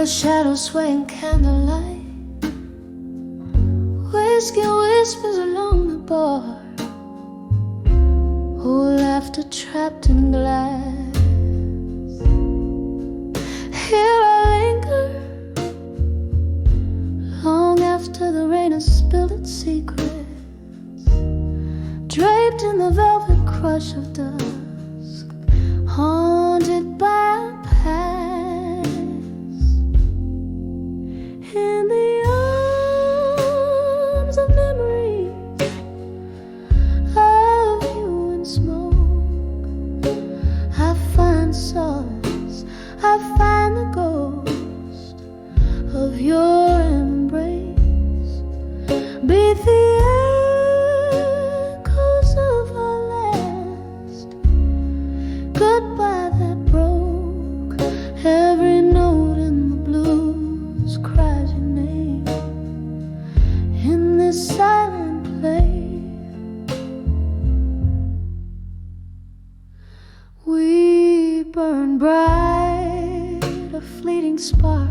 Shadows swaying candlelight, whiskey whispers along the bar, oh, laughter trapped in glass. Here I linger, long after the rain has spilled its secrets, draped in the velvet crush of dusk, haunted by a past. In the arms of memories of you and smoke, I find solace, I find the ghost of your embrace. Beneath the echoes of our last goodbye that broke, every note in the blues cries your name in this silent place. We burn bright, a fleeting spark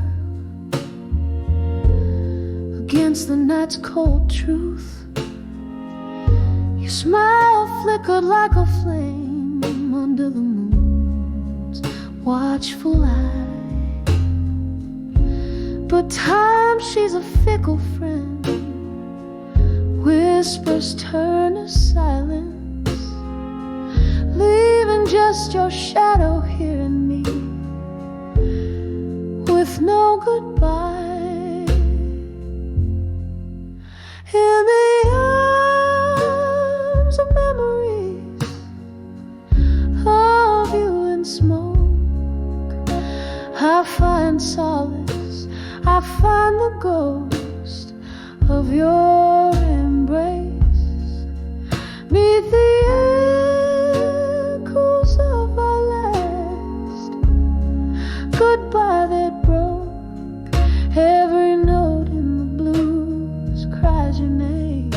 against the night's cold truth. Your smile flickered like a flame under the moon's watchful eye. But time, she's a fickle friend. Whispers turn to silence, leaving just your shadow here in me, with no goodbye. In the arms of memories of you and smoke, I find solace, I find the ghost of your embrace. Meet the echoes of our last goodbye that broke, every note in the blues cries your name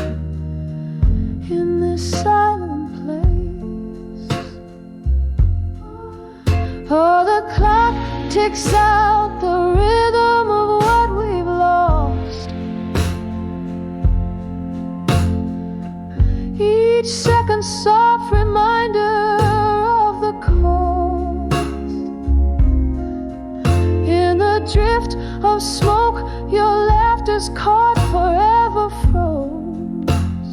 in this silent place. Oh, the clock ticks out the rhythm of what we've lost. Each second soft reminder of the cost. In the drift of smoke, your laughter's caught, forever froze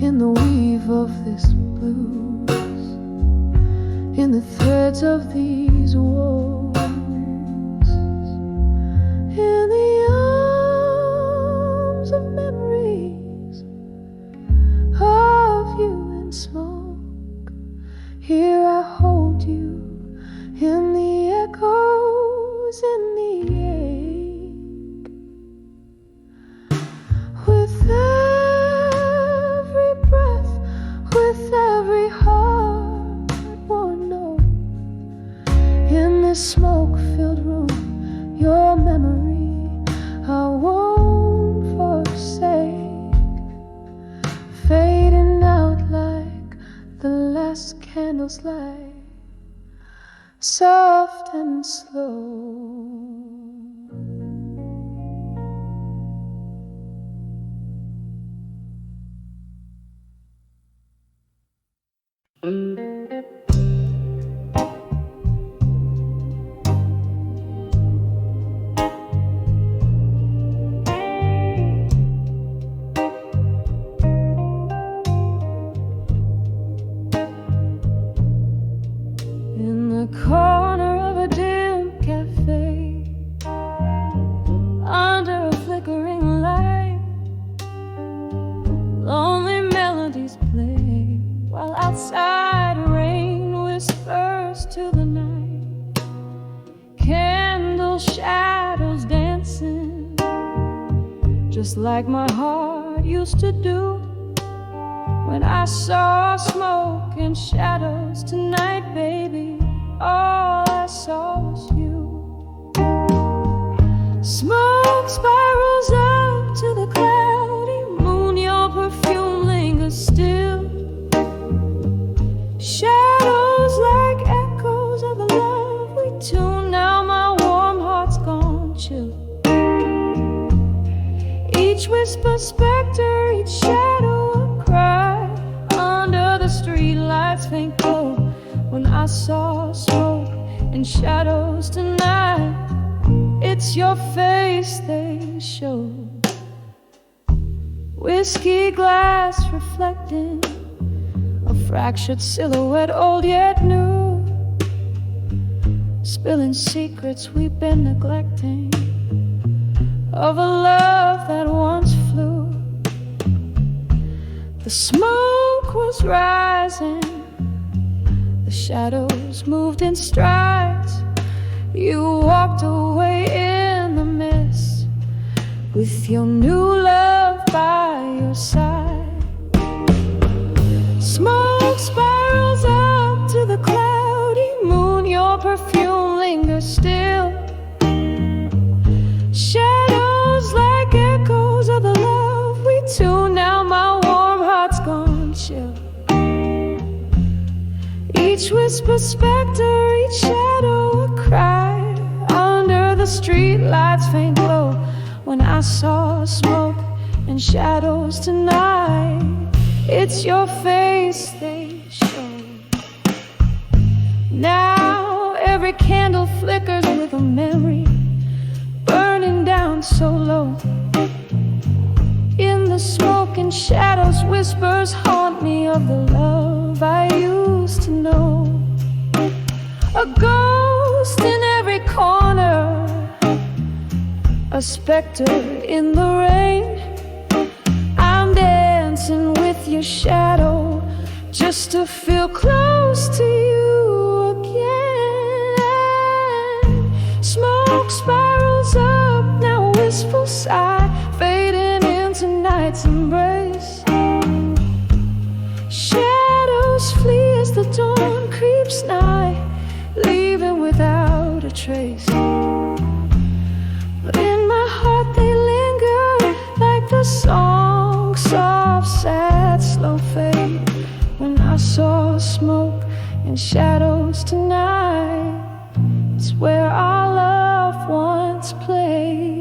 in the weave of this blues, in the threads of these woes. In the arms of memories of you and smoke, here I hold you in the echoes, in the ache. With every breath, with every heart-worn note, in this smoke-filled room, your memory I won't forsake, fading out like the last candle's light, soft and slow. In the corner of a dim cafe, under a flickering light, lonely melodies play, while outside rain whispers to the night. Candle shadows dancing, just like my heart used to do. when I saw smoke and shadows tonight, baby. All I saw was you. Smoke spirals up to the cloudy moon. Your perfume lingers still. Shadows like echoes of the love we tune. Now my warm heart's gone chill. Each whisper specter, each shadow a cry. Under the streetlights faint glow, when I saw smoke and shadows tonight, it's your face they show. Whiskey glass reflecting a fractured silhouette, old yet new, spilling secrets we've been neglecting, of a love that once flew. The smoke was rising, the shadows moved in strides. You walked away in the mist, with your new love by your side. Smoke spirals up to the cloudy moon. Your perfume lingers still. Shadows like echoes of the love we tune. Now my warm heart's gone chill. Each whisper specter, each shadow a cry. Under the streetlights faint glow, when I saw smoke and shadows tonight, it's your face they show. Now every candle flickers with a memory, burning down so low. In the smoke and shadows, whispers haunt me of the love I used to know. A ghost in every corner, a specter in the rain. I'm dancing with your shadow, just to feel close to you again. Smoke spirals up, now wistful sigh, fading into night's embrace. Shadows flee as the dawn creeps nigh, leaving without a trace. But in my heart they linger, like the song, soft, sad, slow fade. When I saw smoke and shadows tonight, it's where our love once played.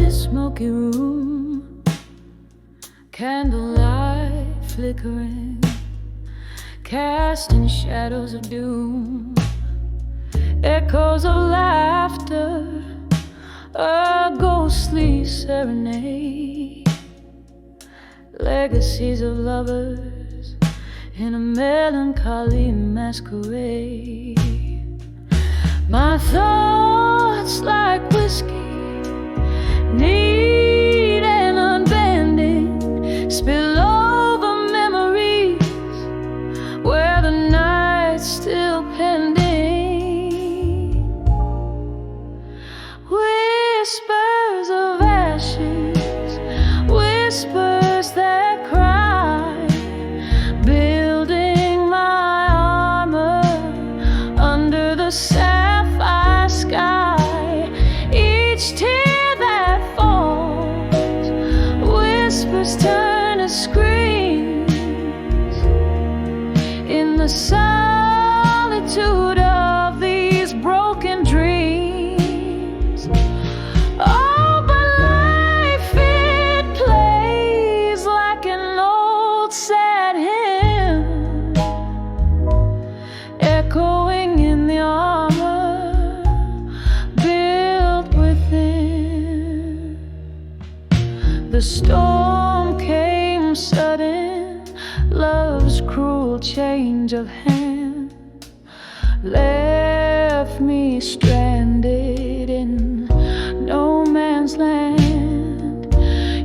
Smoky room, candlelight flickering, casting shadows of doom, echoes of laughter, a ghostly serenade, legacies of lovers in a melancholy masquerade. My thoughts like whiskey, neat and unbending, spill over memories where the night's still pending. Whispers of ashes, whispers that cry, building my armor under the sapphire sky. Each tear turn to screams in the solitude of these broken dreams. Oh, but life, it plays like an old sad hymn, echoing in the armor built within. The storm came sudden, love's cruel change of hand. left me stranded in no man's land.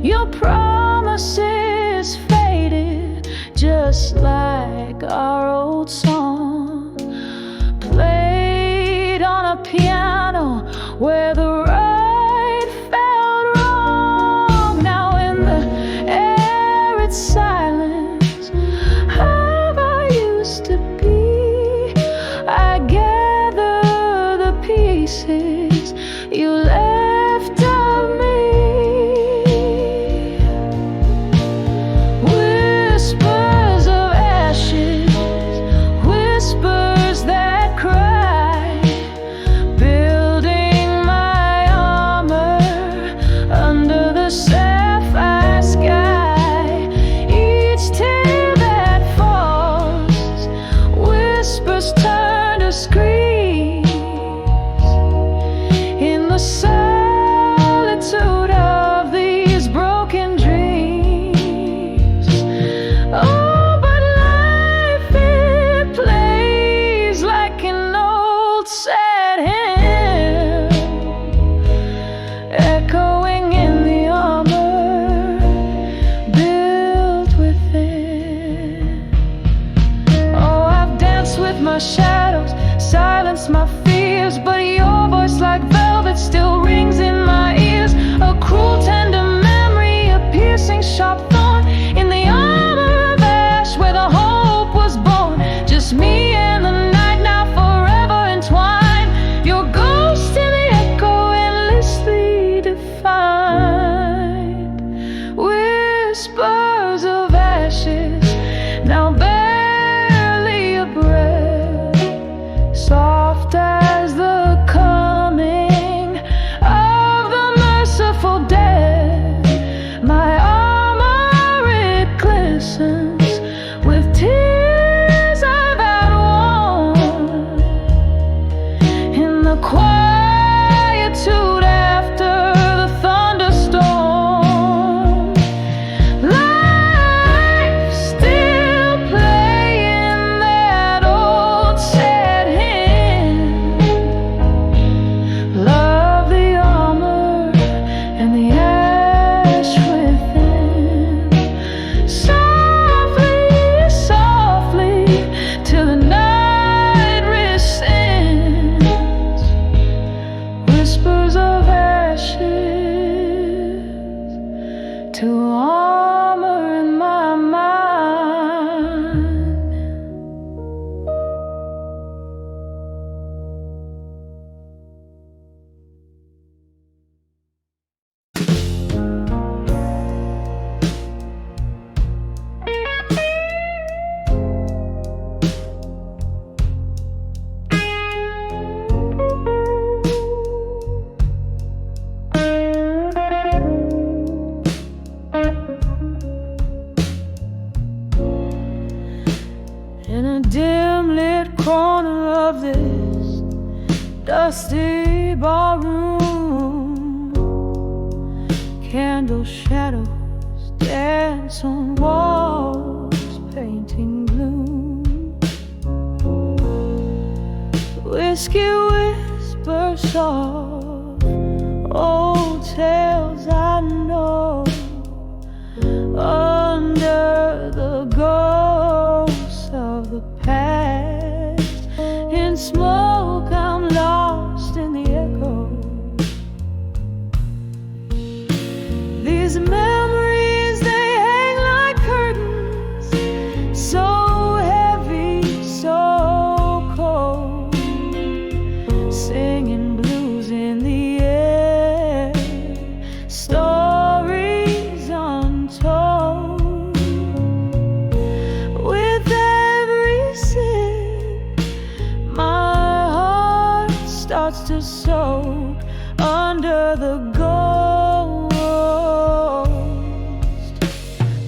Your promises faded just like our old song, played on a piano where the right felt wrong. Now in the arid silence of I used to be, I gather the pieces you left of me. Whispers of ashes, whispers that cry, building my armor under the sapphire sky. Each tear that falls, whispers turn to screams in the solitude of these broken dreams. Oh, but life, it plays like an old sad hymn, echoing in the armor built within. Oh, I've danced with my shadows, silenced my fears, but your voice like velvet still rings in my ears. A cruel tender memory, a piercing sharp thorn in the armor of ash where the hope was born. Just me and the night now forever entwined. Your ghost in the echo endlessly defined. Whispers of ashes, now barely a breath, soft as the coming of the merciful dead. My armor, it glistens with tears I've outworn in the quietude after the thunderstorm. Life still playing that old sad hymn. Love the armor and the ash within. Softly, softly, till the night rescinds. Whispers of ashes to armor in my mind. In a dim lit corner of this dusty ballroom, candle shadows dance on walls, painting gloom. Whiskey whispers soft, old tales I know, under the ghosts of the past. In smoke I'm lost in the echo. These memories, they hang like curtains, so heavy, so cold, singing blues in the air, stories untold. With every sip, my heart starts to soak under the ghost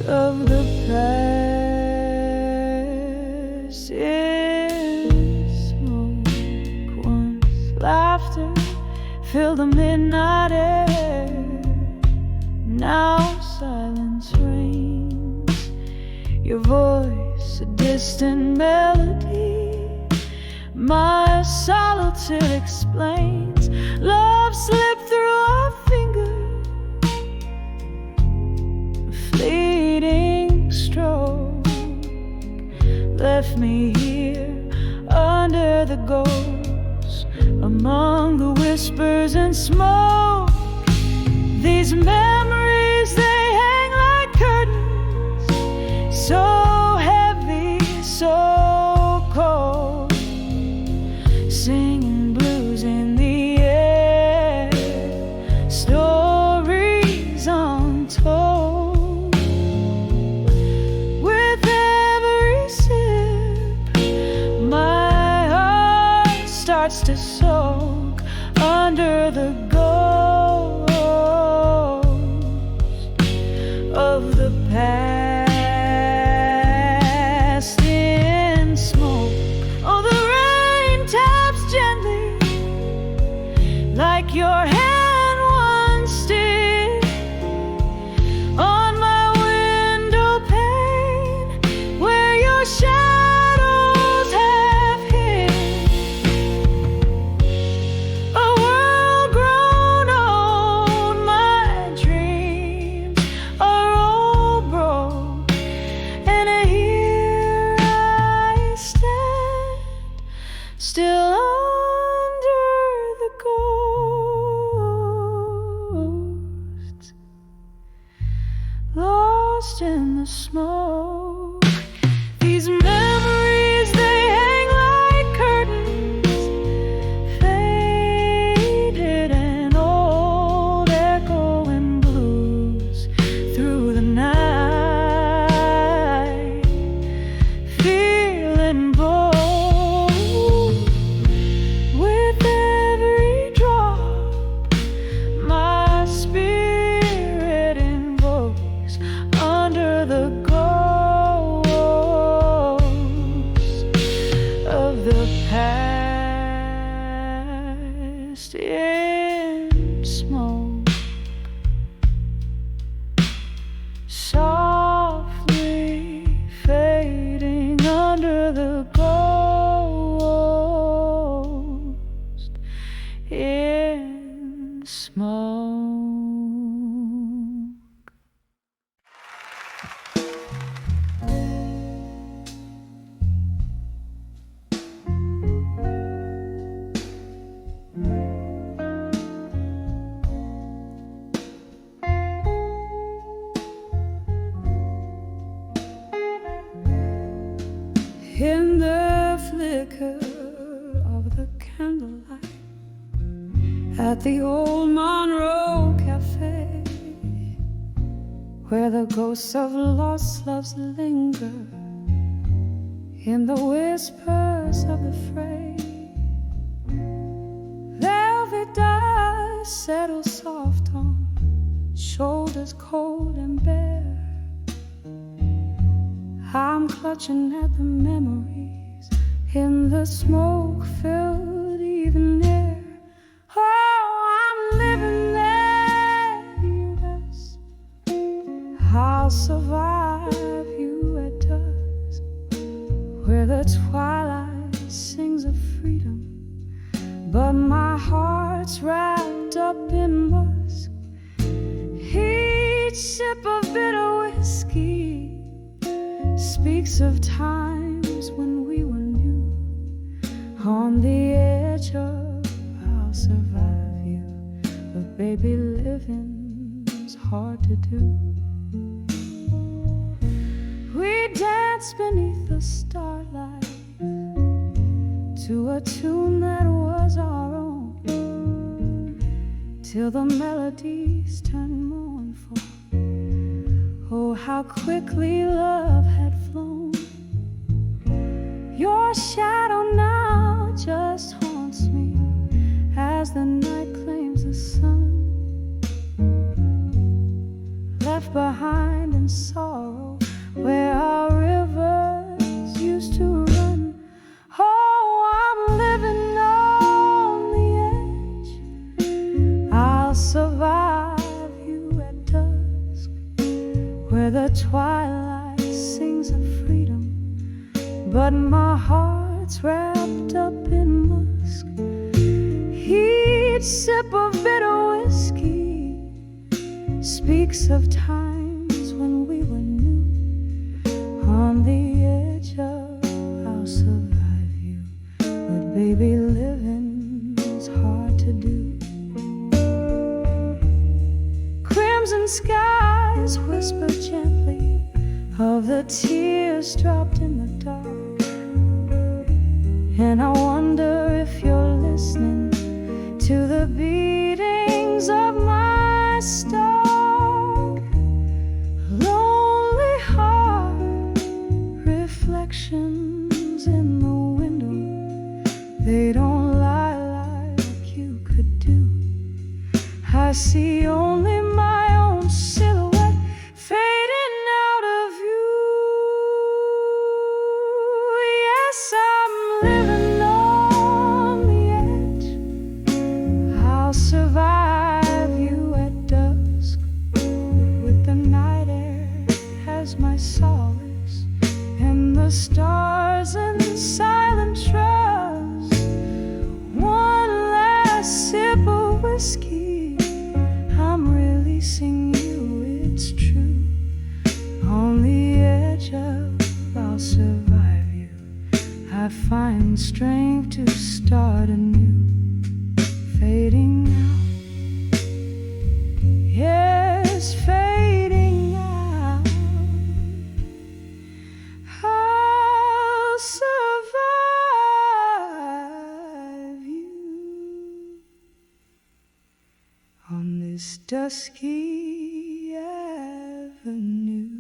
of the past. In smoke once, laughter filled the midnight air. Now silence reigns, your voice a distant melody. My else it explains. Love slipped through our fingers, a fleeting stroke left me here under the ghosts, among the whispers and smoke. These memories, they hang like curtains, so heavy, so cold, singing blues in the air, stories untold. With every sip, my heart starts to soak under the ghost of the past in smoke. Oh, the rain taps gently like your hand once did on my window pane, where your shadows have hid. A world grown old, my dreams are all broke, and here I stand, still under the ghosts, lost in the smoke. These memories, they hang like curtains, faded and old, echoing blues through the night, feeling bold. With every drop, my spirit invokes under the ghost of the past in smoke. Softly fading under the ghost in smoke. In the flicker of the candlelight at the old Monroe Cafe, where the ghosts of lost loves linger, in the whispers of the fray, velvet dust settles soft on shoulders cold and bare. I'm clutching at the memories in the smoke-filled evening air. Oh, I'm living there, you rest. I'll survive you at dusk, where the twilight sings of freedom, but my heart's wrapped up in musk. Each sip of bitter whiskey speaks of times when we were new, on the edge of I'll survive you, but baby, living's hard to do. We danced beneath the starlight to a tune that was our own, till the melodies turned mournful. Oh, how quickly love had flown. Your shadow now just haunts me as the night claims the sun, left behind in sorrow where our rivers used to run. Oh, I'm living on the edge. I'll survive you at dusk, where the twilight sings of freedom, but my heart's wrapped up in musk. sip of bitter whiskey speaks of times when we were new. On the edge of I'll survive you, but baby, living's hard to do. Crimson skies whisper gently of the tears dropped in the dark, and I wonder if you're listening to the beatings of my star. Lonely heart, reflections in the window, they don't lie like you could do. I see only my own silhouette fading out of you. Yes, I'm living on the edge. I'll survive you at dusk, with the night air as my solace, and the stars in silent trust. One last sip of whiskey, I'm releasing you, it's true. On the edge of I'll survive you, I find strength to start anew. Fading out, yes, fading out. I'll survive you on this dusky avenue.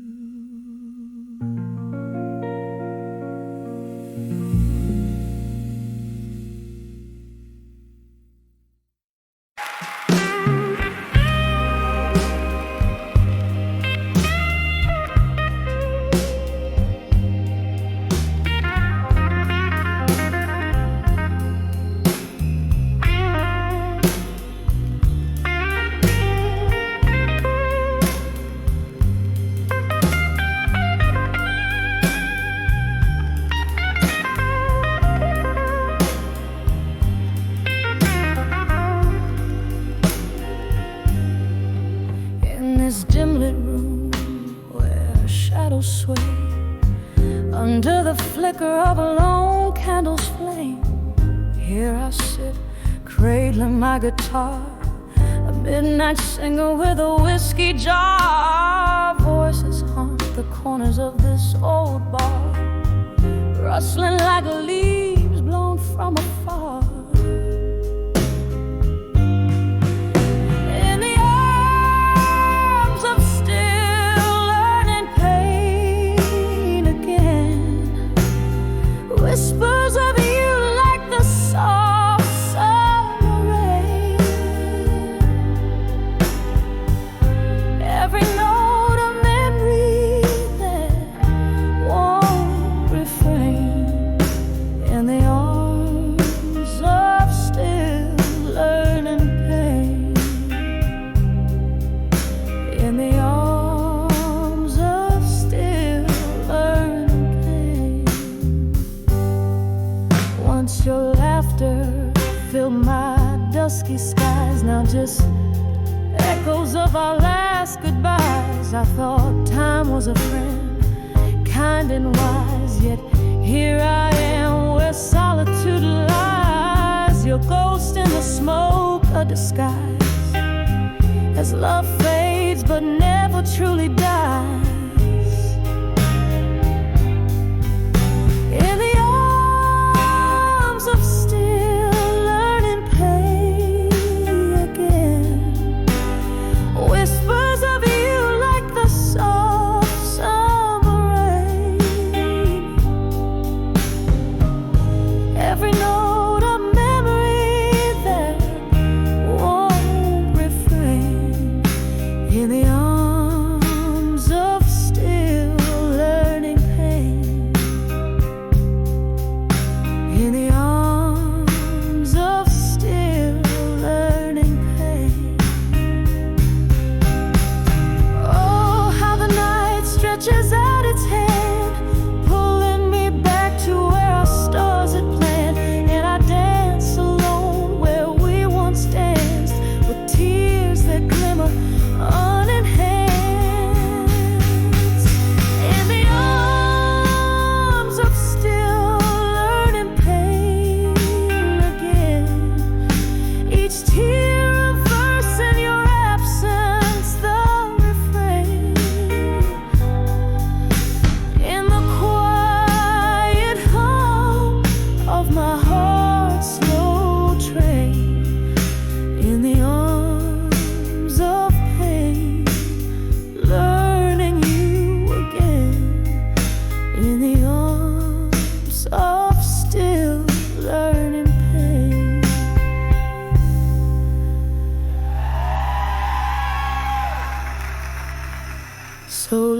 Sway under the flicker of a lone candle's flame. Here I sit, cradling my guitar, a midnight singer with a whiskey jar. Voices haunt the corners of this old bar, rustling like leaves blown from afar. Whispers of you like the soft summer rain. Every note a memory that won't refrain. In the arms of still learning pain. In the arms of still learning pain. Once your laughter filled my dusky skies, now just echoes of our last goodbyes. I thought time was a friend, kind and wise, yet here I am where solitude lies. Your ghost in the smoke, a disguise, as love fades but never truly dies. In the of still learning pain again. Whispers of you like the soft summer rain. Every note a memory that won't refrain. In the arms of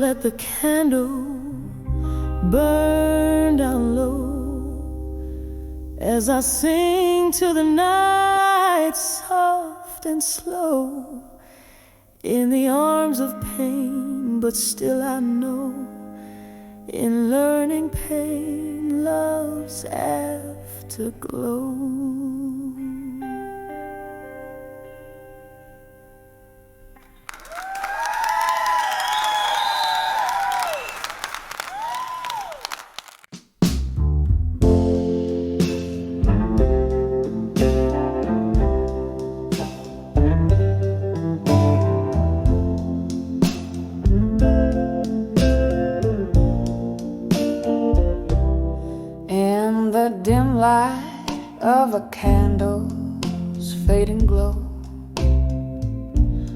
let the candle burn down low as I sing to the night, soft and slow, in the arms of pain. But still I know, in learning pain, love's afterglow. Dim light of a candle's fading glow,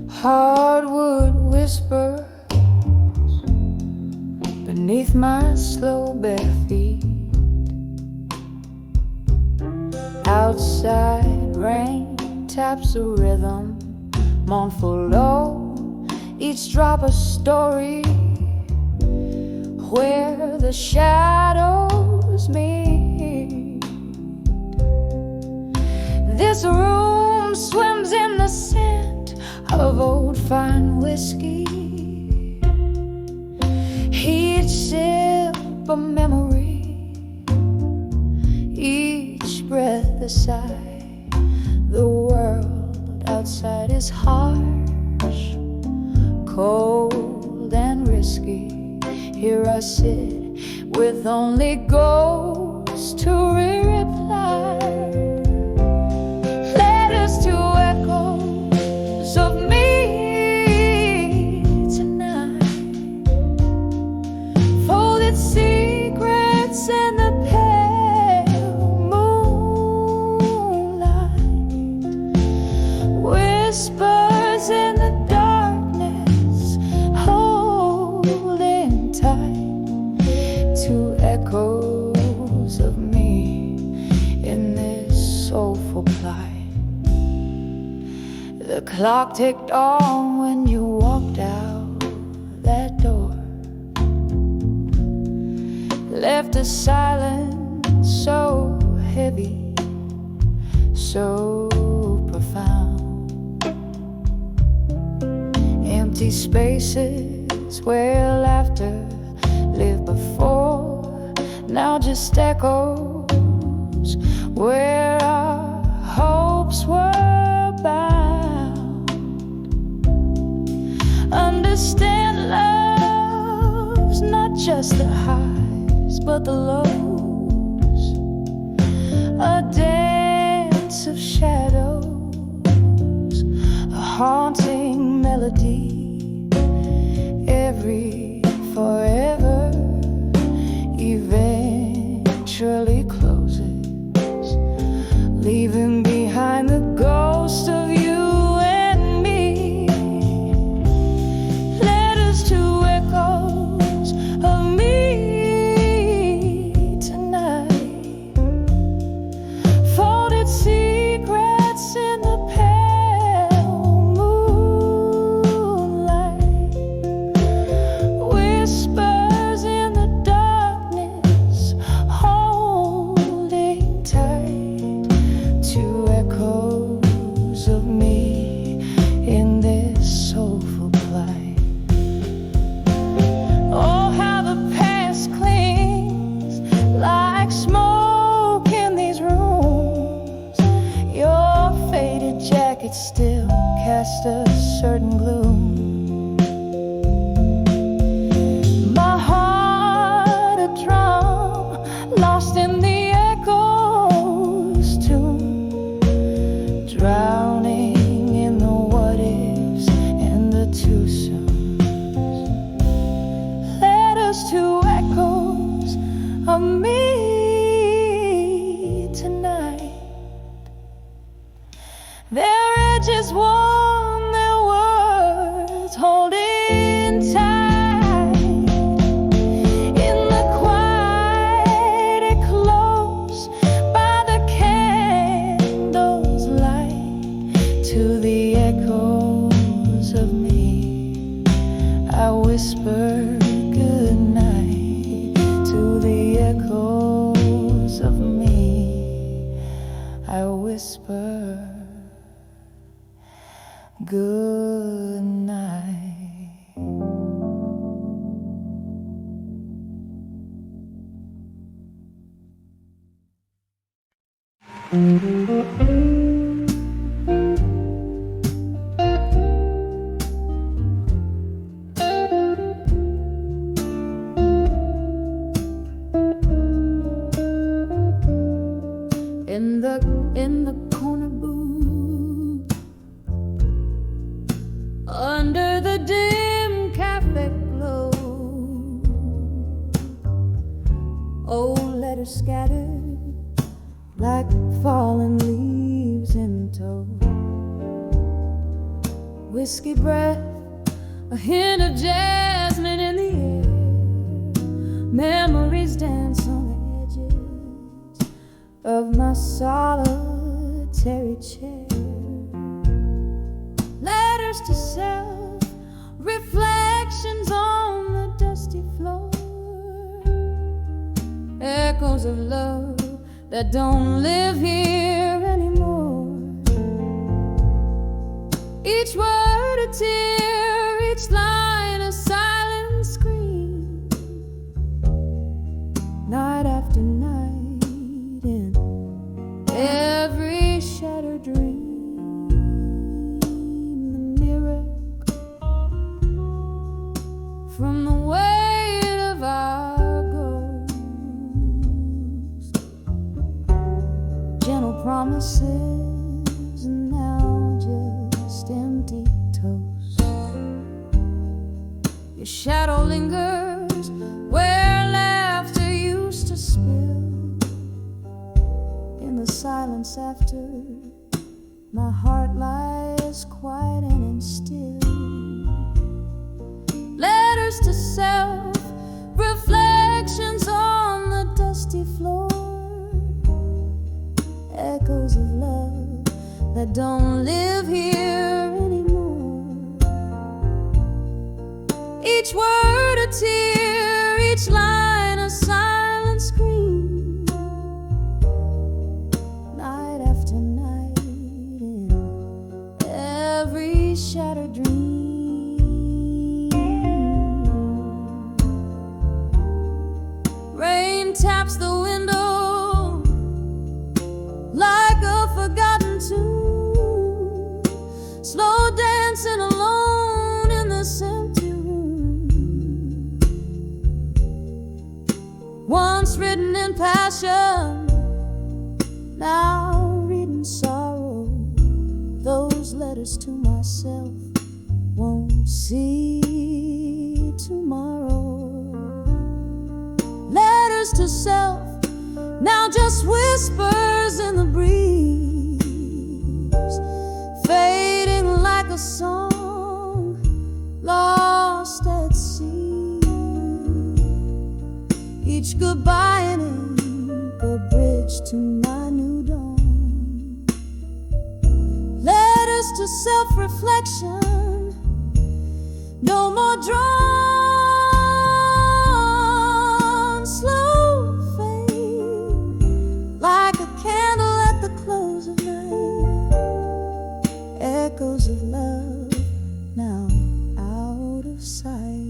hardwood whispers beneath my slow bare feet. Outside rain taps a rhythm, mournful low, each drop a story, where the shadows meet. This room swims in the scent of old fine whiskey, each sip a memory, each breath a sigh. The world outside is harsh, cold and risky. Here I sit with only ghosts to reply. Letters to echoes of me tonight, folded secrets in the pale moonlight, whispers in the darkness, holding tight to echoes of me in this soulful plight. The clock ticked on when you walked out that door, left a silence so heavy, so profound. Empty spaces where laughter lived before, now just echoes where our hopes were bound. Understand love's not just the highs but the lows, a dance of shadows, a haunting melody, every forever eventually closes, leaving behind the ghost of you and me. Letters to echoes of me tonight, folded secrets in the pale moonlight, whispers in the darkness, holding tight to echoes of me in this soulful plight. Oh, how the past clings like smoke in these rooms. Your faded jacket still casts a certain gloom. My heart a drum, lost in the echoes tune, drowning in the what ifs and the too soons. Letters to echoes of me tonight. Their edges warm, their words holding tight. In the quiet it close by the candle's light, to the echoes of me I whisper whisper good night. In the corner booth, under the dim cafe glow, old letters scattered like fallen leaves in tow. Whiskey breath, a hint of jasmine in the air. Memories dance on the edges of my solitary chair. Letters to self, reflections on the dusty floor. Echoes of love that don't live here anymore. Each word a tear, each line a silent scream. Night after night, in every shattered dream, the miracle from the weight of our ghost. Gentle promises and now just empty toast. Your shadow lingers where laughter used to spill. In the silence after, my heart lies quiet and still. Letters to self, reflections on the dusty floor. Echoes of love that don't live here anymore. Each word a tear, each line a silent scream. Night after night, in every shattered dream. Rain taps the window like a forgotten tune, slow dancing alone in this empty room. Once written in passion, now reading sorrow. Those letters to myself won't see tomorrow. Letters to self, now just whispers in the breeze, fading like a song lost at sea. Each goodbye an ink, a bridge to my new dawn. Letters to self-reflection, no more drawn, slow fade, like a candle at the close of night. Echoes of love now out of sight.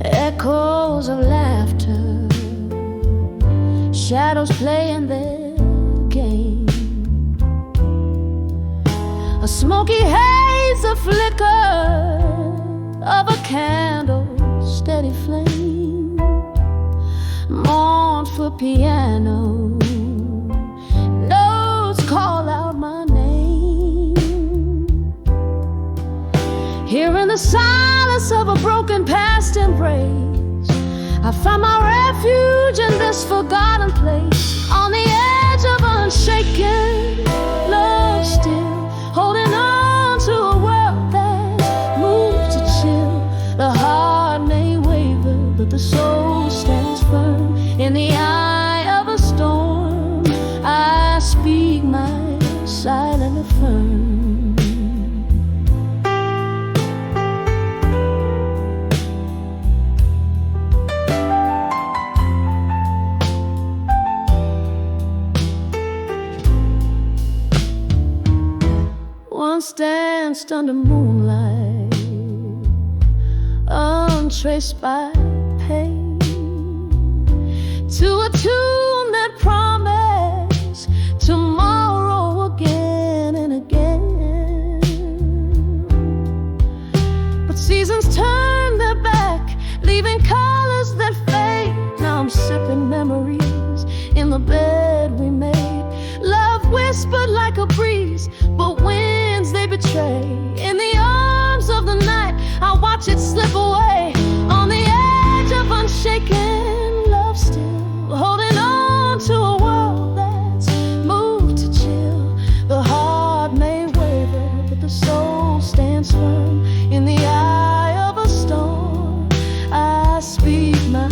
Echoes of laughter, shadows playing their game. A smoky haze, a flicker of a candle, steady flame. Mournful piano, notes call out my name. Here in the silence of a broken past embrace, I found my refuge in this forgotten place, on the edge of unshaken love, still holding on to a world that's moved to chill. The heart may waver, but the soul stands firm. In the eye of a storm, I speak my silent affirm. Once danced under moonlight, untraced by pain, to a tune that promised tomorrow again and again. But seasons turn their back, leaving colors that fade. Now I'm sipping memories in the bed we made. Love whispered like a breeze, but winds they betray. In the arms of the night, I watch it slip away. On the edge of unshaken love, still holding on to a world that's moved to chill. The heart may waver, but the soul stands firm. In the eye of a storm, I speak my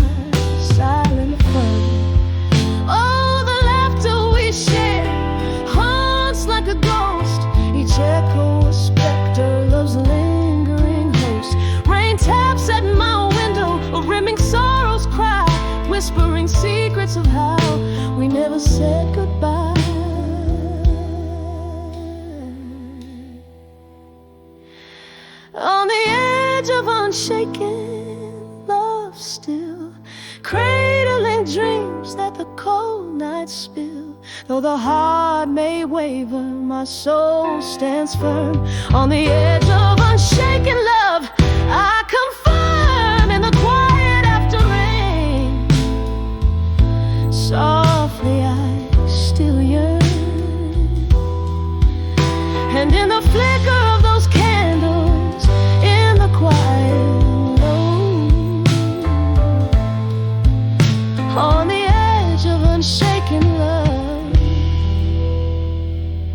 silent affirm. Oh, the laughter we share haunts like a ghost. Each echo a specter, love's lingering host. Rain taps at my window, a rimming sorrow's cry, whispering secrets of how we never said goodbye. On the edge of unshaken love, still cradling dreams that the cold nights spill. Though the heart may waver, my soul stands firm. On the edge of unshaken love, I come firm in the quiet after rain. Softly I still yearn, and in the flicker of those candles, in the quiet alone, on the edge of unshaken love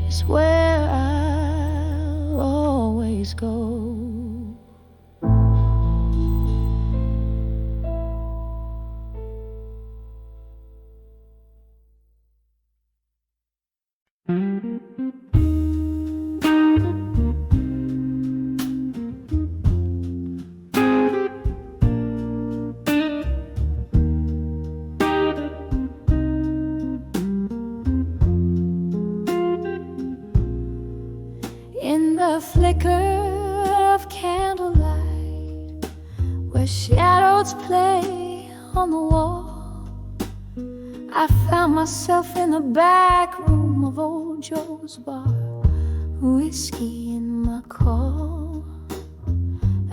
is where I'll always go. In the flicker of candlelight, where shadows play on the wall, I found myself in the back room of old Joe's bar, whiskey in my call.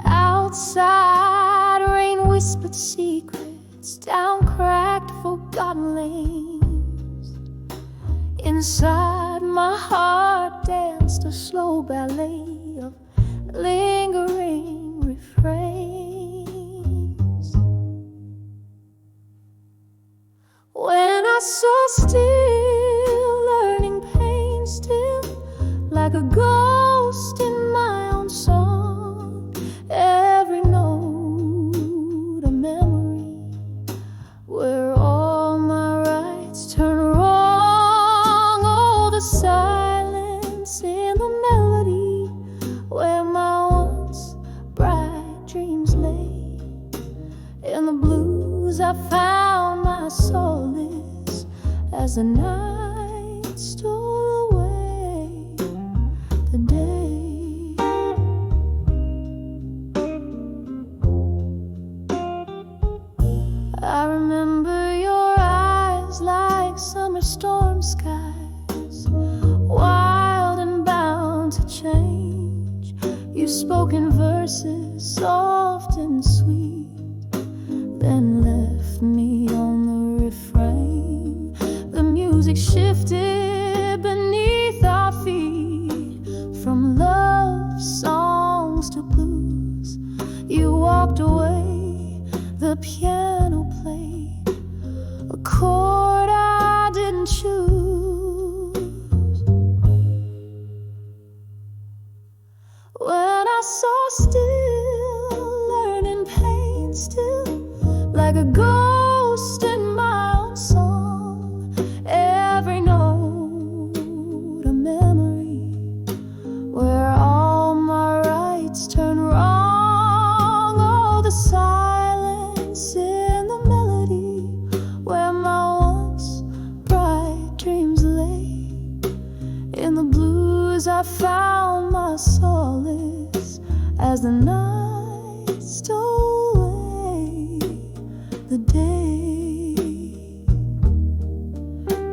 Outside, rain whispered secrets down cracked, forgotten lanes. Inside, my heart danced a slow ballet of lingering refrains. When I saw still, learning pain still, like a ghost in my own song. Every note a memory, where all my rights turn wrong. Oh, the silence in the melody, where my once bright dreams lay. In the blues I found my solace as the night stole away the day. I remember your eyes like summer storm skies, wild and bound to change. You spoke in verses soft and sweet, then left me on the refrain. The music shifted beneath our feet, from love songs to blues. You walked away, the piano played. like a ghost in my own song. Every note a memory, where all my rights turn wrong. Oh, the silence in the melody, where my once bright dreams lay. In the blues I found my solace as the night stole away the day.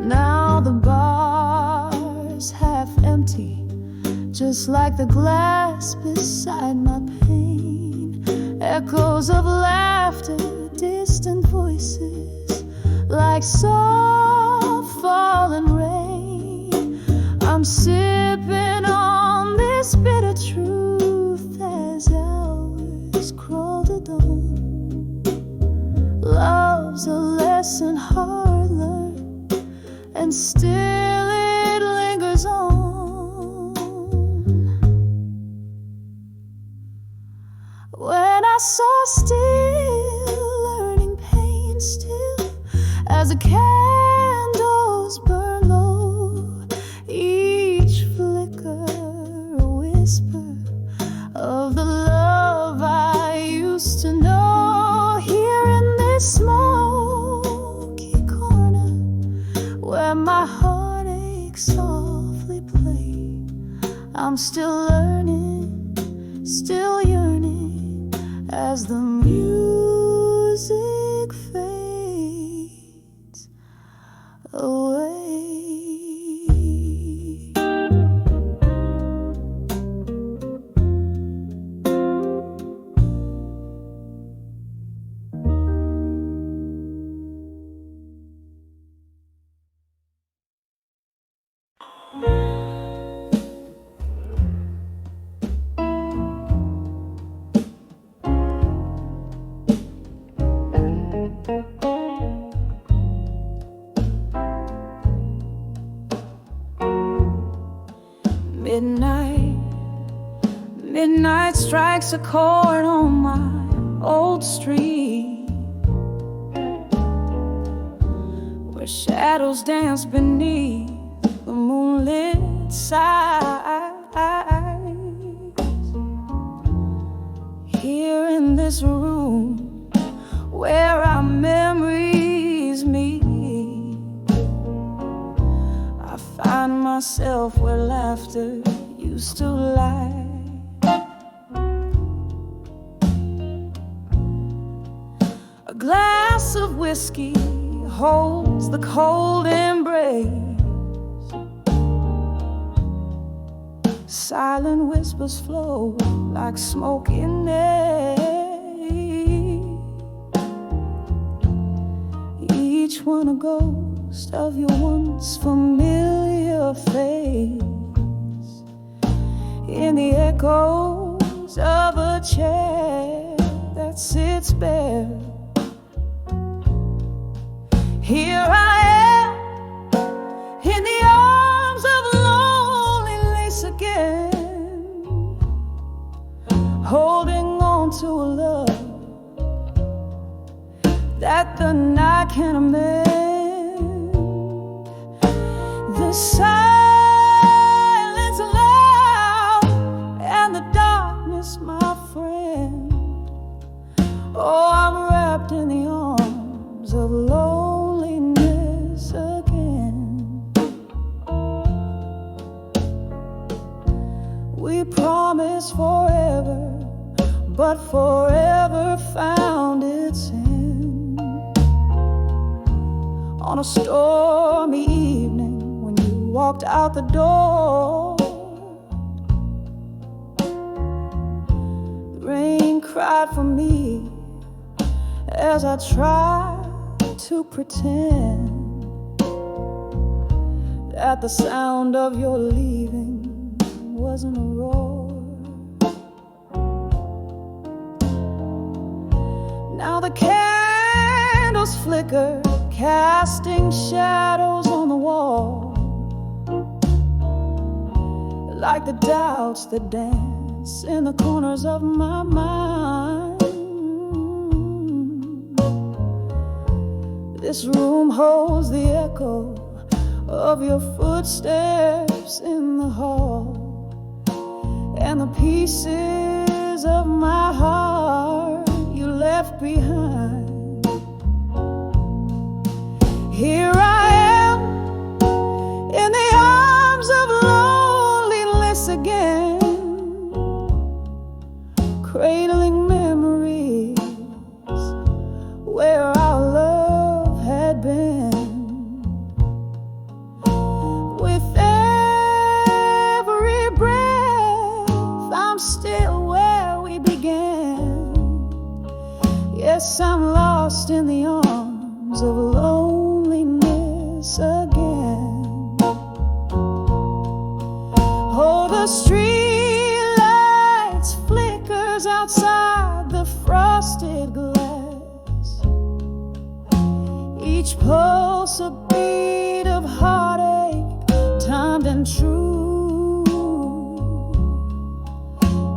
Now the bar's half empty, just like the glass beside my pain. Echoes of laughter, distant voices, like soft falling rain. I'm sipping on this bitter truth as hours crawl to dawn. Love's a lesson hard learned, and still it lingers on. When I saw still learning pain, still as the candles burn low, each flicker a whisper of the love I used to know. Here in this smoky corner, where my heartache softly play, I'm still learning, still yearning, as the music fades away. Midnight strikes a chord on my old street, where shadows dance beneath the moonlit skies. Here in this room, where our memories meet, I find myself where laughter used to lie. A glass of whiskey holds the cold embrace. Silent whispers flow like smoky night. Each one a ghost of your once familiar face, in the echoes of a chair that sits bare. Here I am, in the arms of loneliness again, holding on to a love that the night can amend. The silence loud and the darkness my friend. Oh, I'm wrapped in the arms of loneliness again. We promised forever, but forever found its end. On a stormy evening, when you walked out the door, the rain cried for me as I tried to pretend that the sound of your leaving wasn't a roar. Now the candles flicker, casting shadows on the wall, like the doubts that dance in the corners of my mind. This room holds the echo of your footsteps in the hall, and the pieces of my heart you left behind. Here I am in the arms of loneliness again, cradling memories where our love had been. With every breath, I'm still where we began. Yes, I'm lost in the arms of loneliness again. Oh, the street lights flickers outside the frosted glass, each pulse a beat of heartache, timed and true.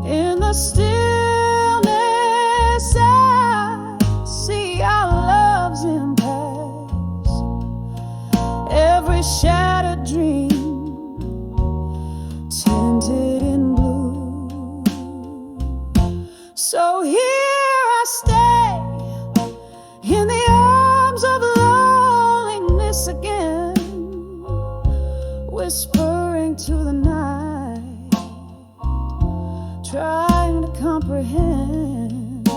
In the stillness I see our love's impasse, every shattered dream tinted in blue. So here I stay in the arms of loneliness again, whispering to the night, trying to comprehend,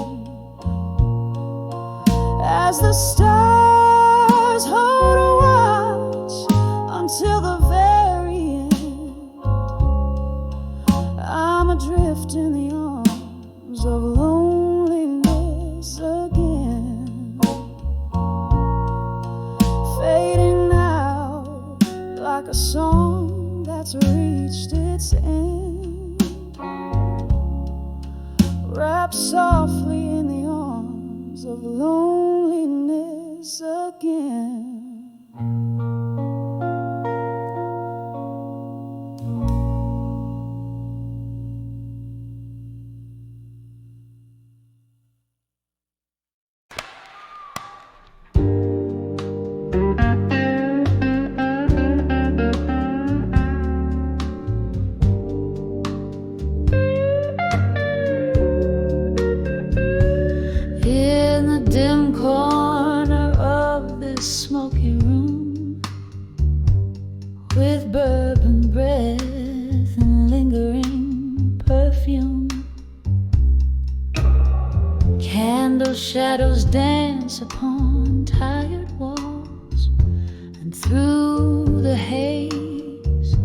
as the stars hold a watch until the very end. I'm adrift in the arms of loneliness again, fading out like a song that's reached its end, wrapped softly in the arms of loneliness again. In the dim corner of this smoky room, with bourbon breath and lingering perfume, candle shadows dance upon tired walls, and through the haze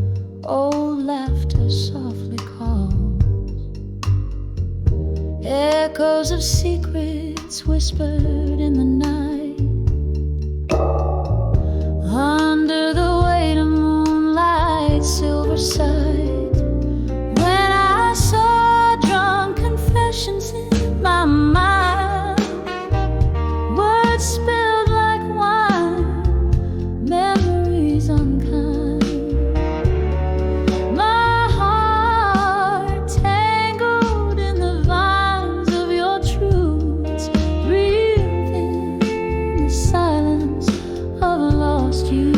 old laughter softly calls, echoes of secrets whispered in the night, under the weight of moonlight silver side. When I saw drunk confessions in my mind, words spilled like wine, memories unkind, my heart tangled in the vines of your truths, breathed in the silence of a lost youth.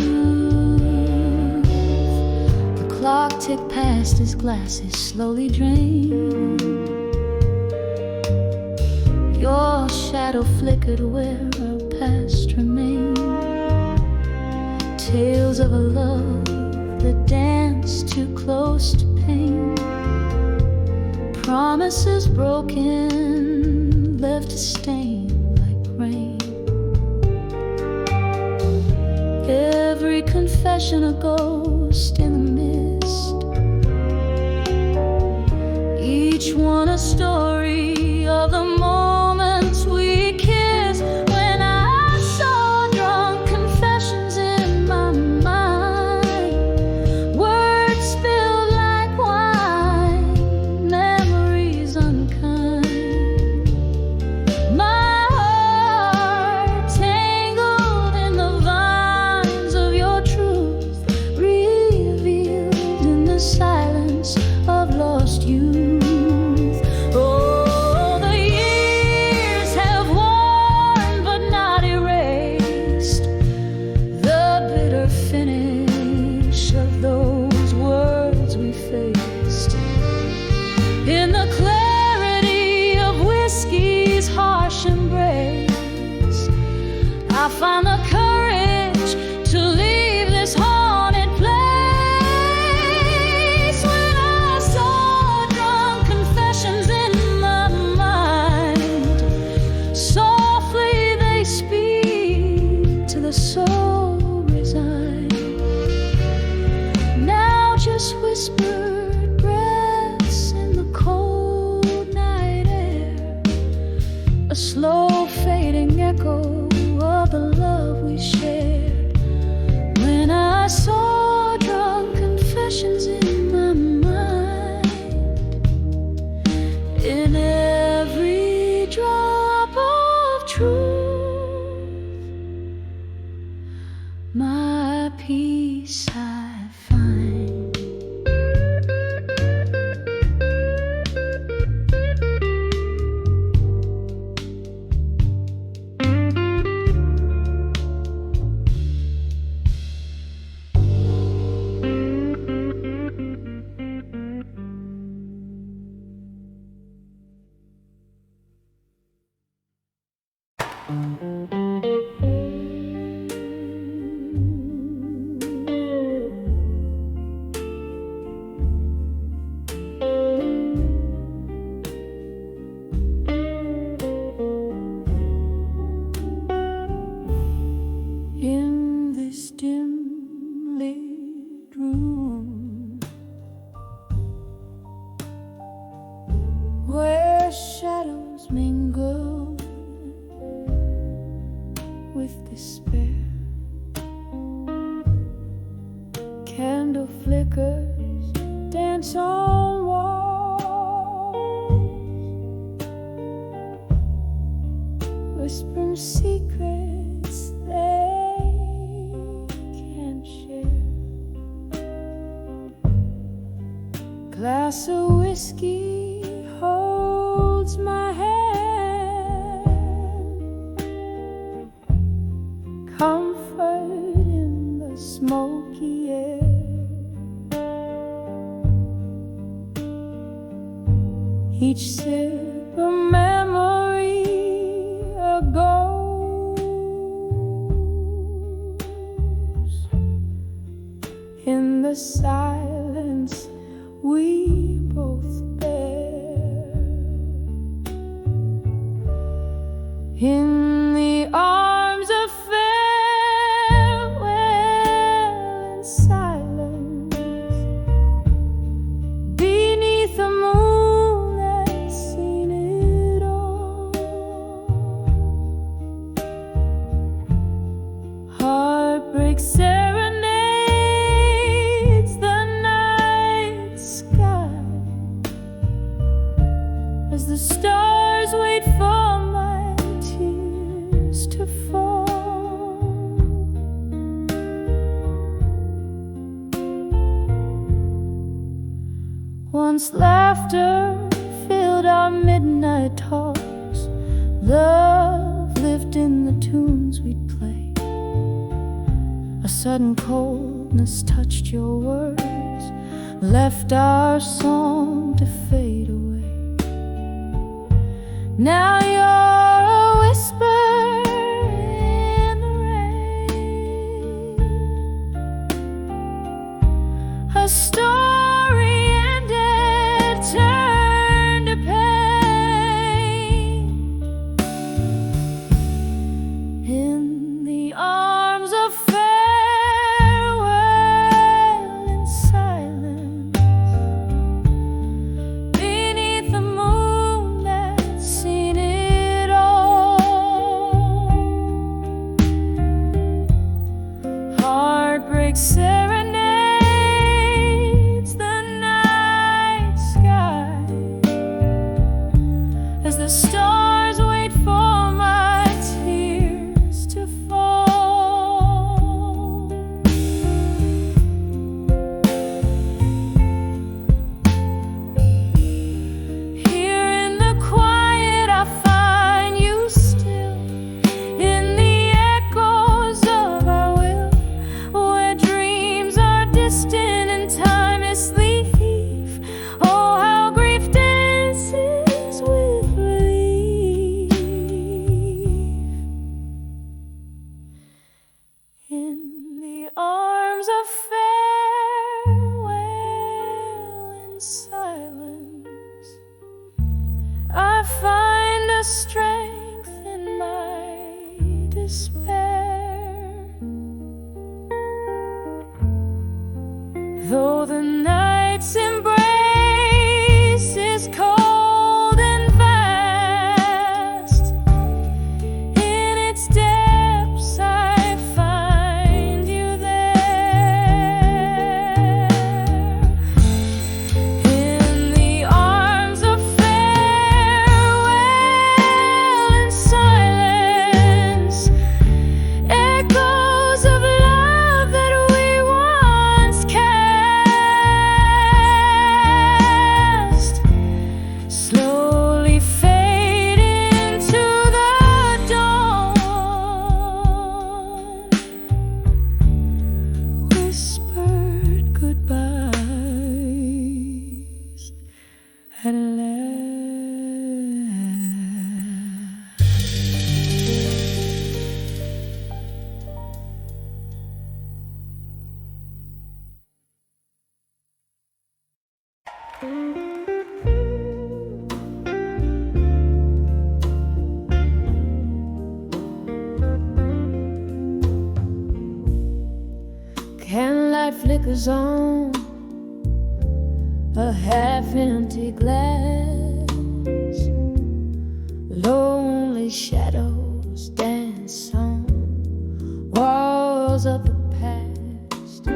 The clock ticked past as glasses slowly drained, your shadow flickered where our past remained, tales of a love that danced too close to pain, promises broken left a stain like rain, every confession a ghost in the mist, each one a story of the moments we kissed. When I saw drunk confessions in my mind, words spilled like wine, memories unkind, my heart tangled in the vines of your truth, revealed in the silence of lost youth. Oh, truth, my peace I find. In this dim lit room, where shadows mingle with despair, candle flickers dance on walls, whispering secrets they can't share. Glass of whiskey holds my hand, comfort in the smoky air. Each sip a memory, a ghost. In the silence we both bear. In the arms of farewell and silence, beneath the moon that's seen it all. Heartbreak serenades the night sky as the stars wait for my tears to fall. Once laughter filled our midnight talks, love lived in the tunes we'd play. A sudden coldness touched your words, left our song to fade away. Now you're a whisper in the rain, a story ended, turned to pain. In the arms of farewell and silence, beneath the moon that's seen it all. Heartbreak serenades the night sky as the stars wait for my tears to fall. Here in the quiet I find you still, in the echoes of our will, where dreams are distant and time is leave. Oh, how grief dances with relief. In the arms of farewell and silence, I find a strength in my despair. Though the night's embrace is cold and vast, in its depths I find you there. In the arms of farewell and silence, flickers on a half-empty glass. Lonely shadows dance on walls of the past.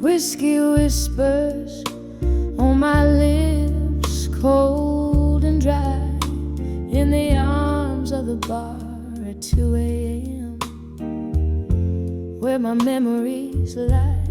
Whiskey whispers on my lips, cold and dry, in the arms of the bar at 2 a.m., where my memories lie.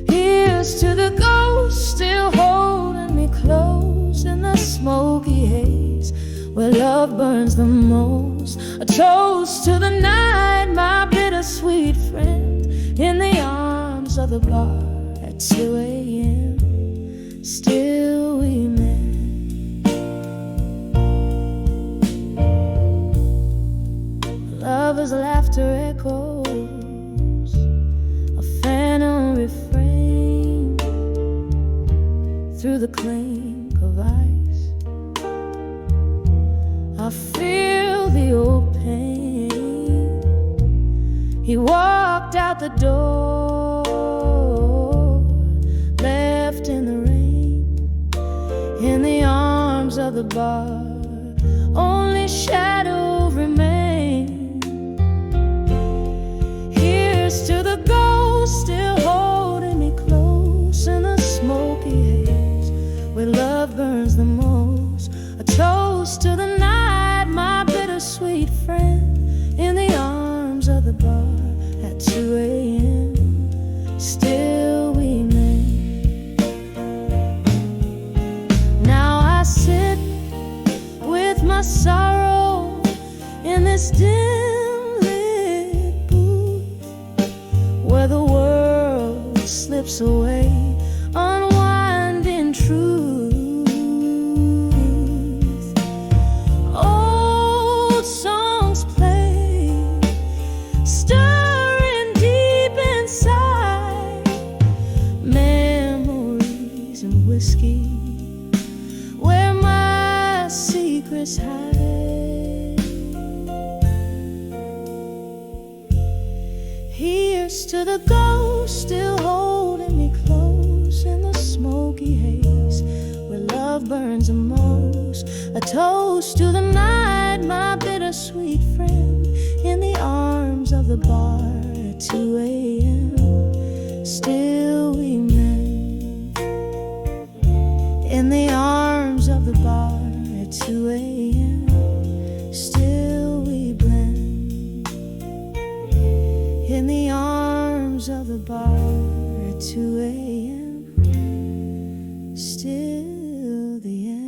Here's to the ghost still holding me close in the smoky haze, where love burns the most. A toast to the night, my bittersweet friend, in the arms of the bar at 2 a.m. Still we mend. Lover's laughter echoes, a phantom refrain through the clink of ice. I feel the old pain. He walked out the door, left in the rain, in the arms of the bar. Only shadow remains. Here's to the ghost still holding me close in the smoky haze, where love burns the most. A toast to the night, my bittersweet friend, in the arms of the bar at 2 a.m. Still we mend. Now I sit with my sorrow in this dim lit booth, where the world slips away, unwinding truth. Old songs play, stirring deep inside, memories and whiskey, where my secrets hide. Here's to the ghost still holding me close in the smoky haze, where love burns the most. A toast to the night, my bittersweet friend, in the arms of the bar at 2 a.m. Still we mend. In the arms of the bar at 2 a.m. Still we blend. In the arms of the bar at 2 a.m. Still the end.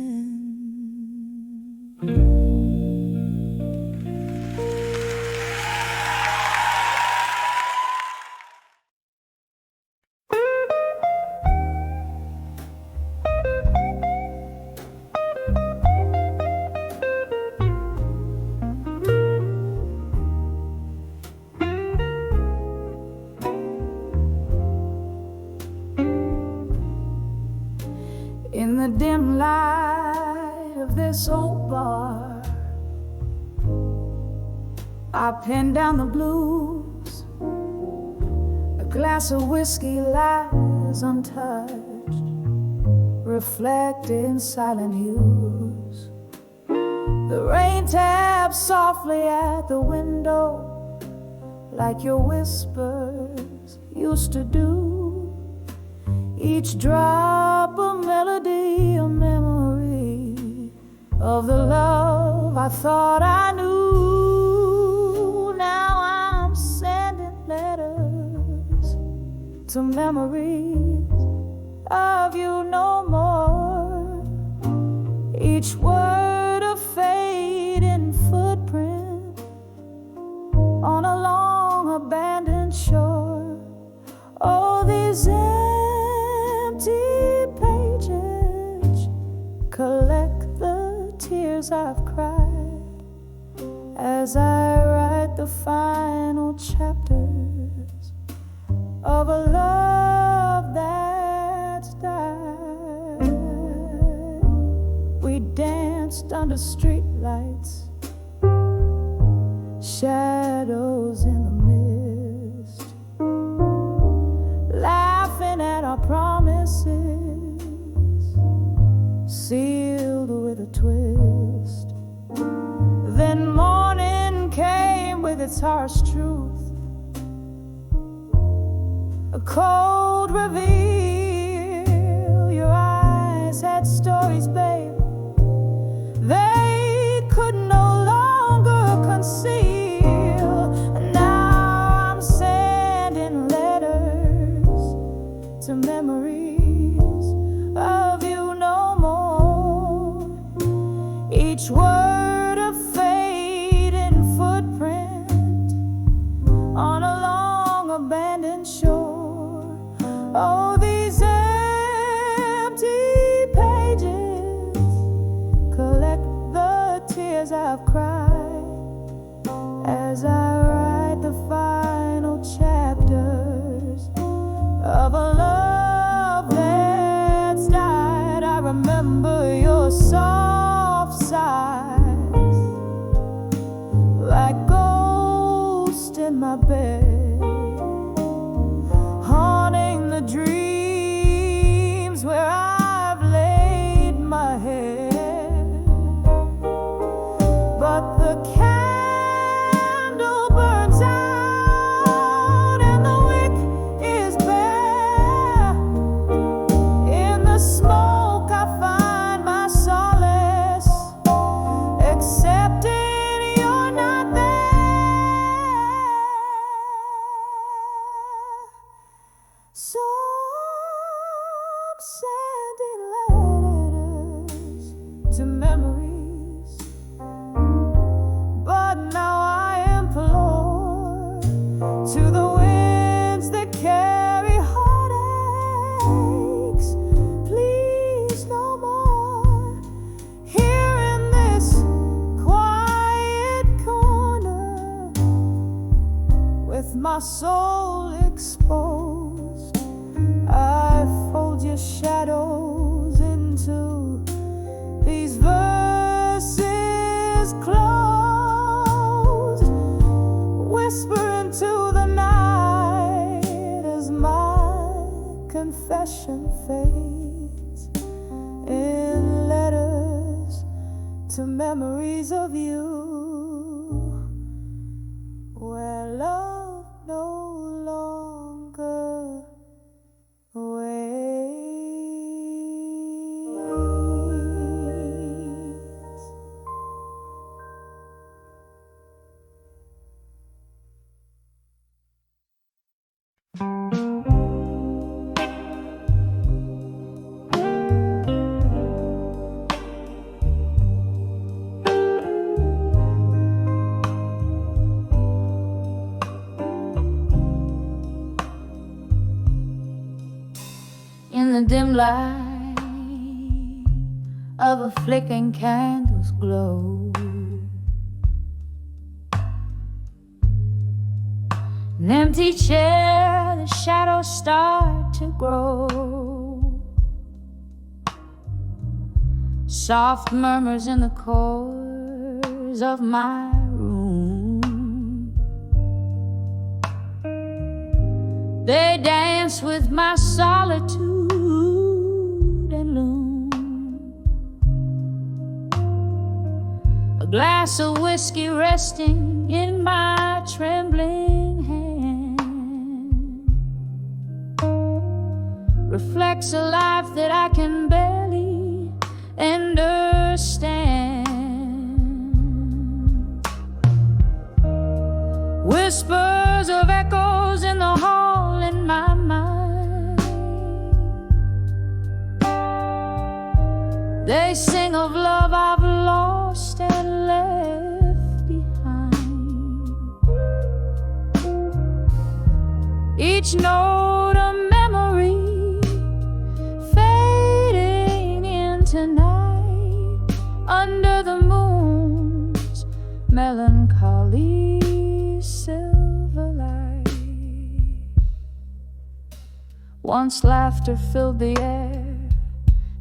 In the dim light of this old bar, I pen down the blues. A glass of whiskey lies untouched, reflected in silent hues. The rain taps softly at the window, like your whispers used to do. Each drop a melody, a memory of the love I thought I knew. Now I'm sending letters to memories of you no more. Each word a fading footprint on a long abandoned shore. Oh, these empty pages collect the tears I've cried as I write the final chapters of a love that's died. We danced under streetlights, shadows in the mist. with its harsh truth. A cold reveal. Your eyes had stories, babe, they could no longer conceal. And now I'm sending letters to memories of you no more. Each word a fading footprint on a long abandoned shore. Oh, these empty pages collect the tears I've cried as I write the final chapters of a love that's died. I remember your soft sighs like ghosts in my bed, haunting the dreams where I've laid my head. But the candle burns out and the wick is bare. In the smoke I find my solace, accepting you're not there. So I'm sending letters to memories, but now I implore to the winds that carry heartaches, please no more. Here in this quiet corner, with my soul exposed, I fold your shadows into these verses closed, whisper into the night as my confession fades in letters to memories of you, where love no longer waits. In the dim light of a flickering candle's glow, an empty chair, the shadows start to grow. Soft murmurs in the corners of my room, they dance with my solitude and loom. A glass of whiskey resting in my trembling hand reflects a life that I can barely understand. Whispers of echoes in the hall in my mind, they sing of love I've lost and left behind. Each note a memory fading into night under the moon's melancholy silver light. Once laughter filled the air,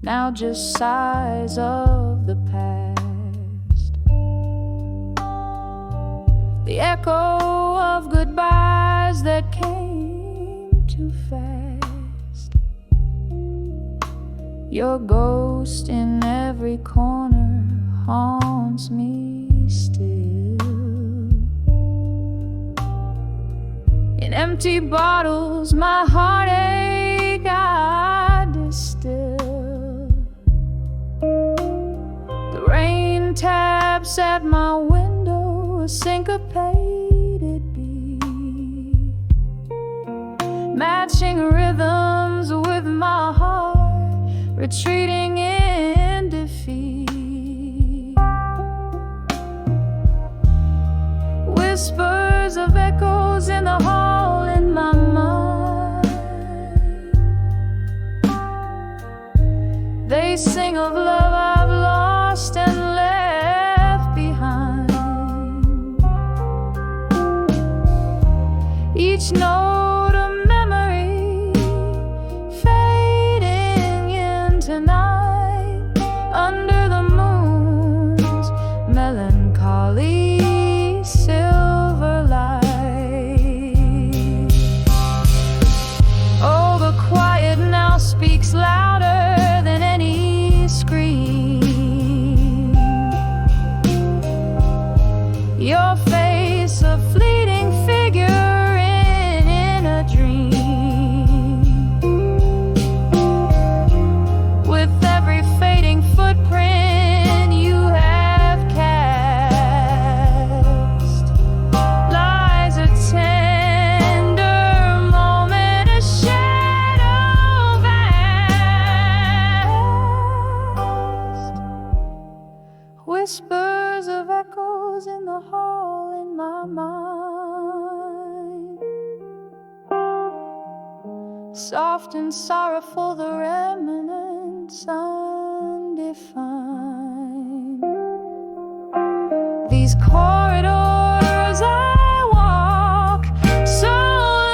now just sighs of the past. The echo of goodbyes that came too fast. Your ghost in every corner. 'Cause haunts me still. empty bottles, my heartache I distill. The rain taps at my window, a syncopated beat, matching rhythms with my heart, retreating in defeat. Whispers of echoes in the hall in my mind. They sing of love I've lost and left behind. Each note a memory fading into night under the moon's melancholy silver light. Oh, the quiet now speaks louder than any scream. Your face, a fleeting figure in a dream. With every fading footprint you have cast lies a tender moment, a shadow vast. Whispers of echoes in the hall in my mind. Soft and sorrowful, the remnants undefined. These corridors I walk, so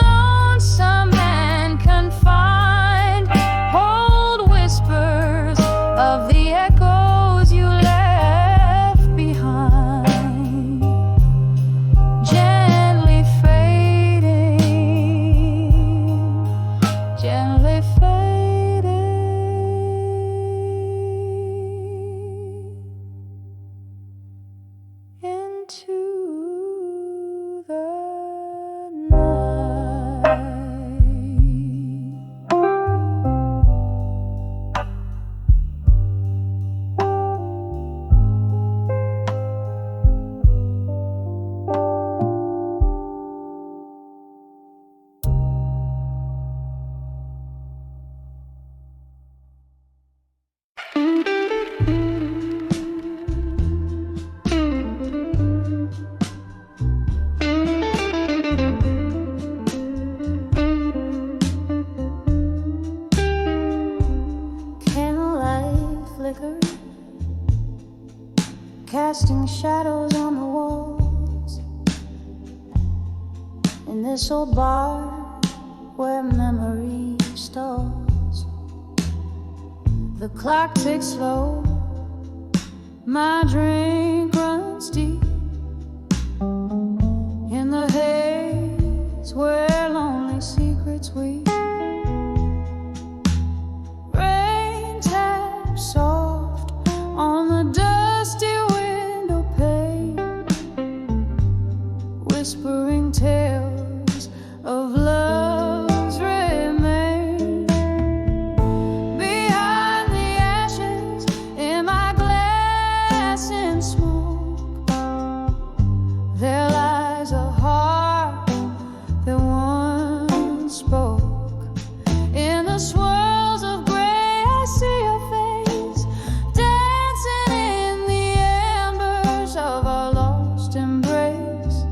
lonesome and confined, hold whispers of the echoes you left behind, gently fading, gently fading into the night. Candlelight flicker, casting shadows on the walls. In this old bar where memory stalls, the clock ticks slow, my drink runs deep. In the haze where lonely secrets weep, rain taps soft on the dusty window pane, whispering tales of love's remain. Behind the ashes in my glass and smoke, there lies a heart that once spoke. In the swirls of gray I see your face, dancing in the embers of our lost embrace.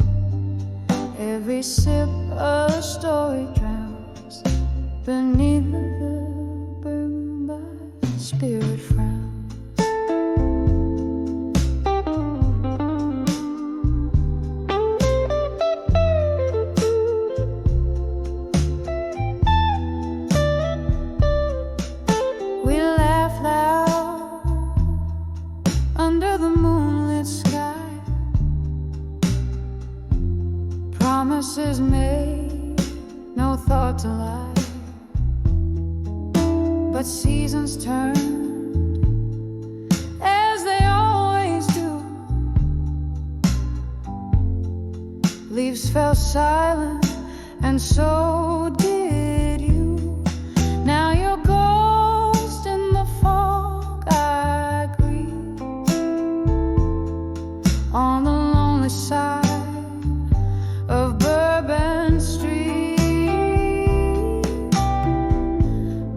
Every sip a story drowns beneath the burden by spirit frowns. We laugh loud under the moonlit sky, promises made, no thought to lie. But seasons turned as they always do. Leaves fell silent and so did you. Now you're ghost in the fog I greet on the lonely side of Bourbon Street.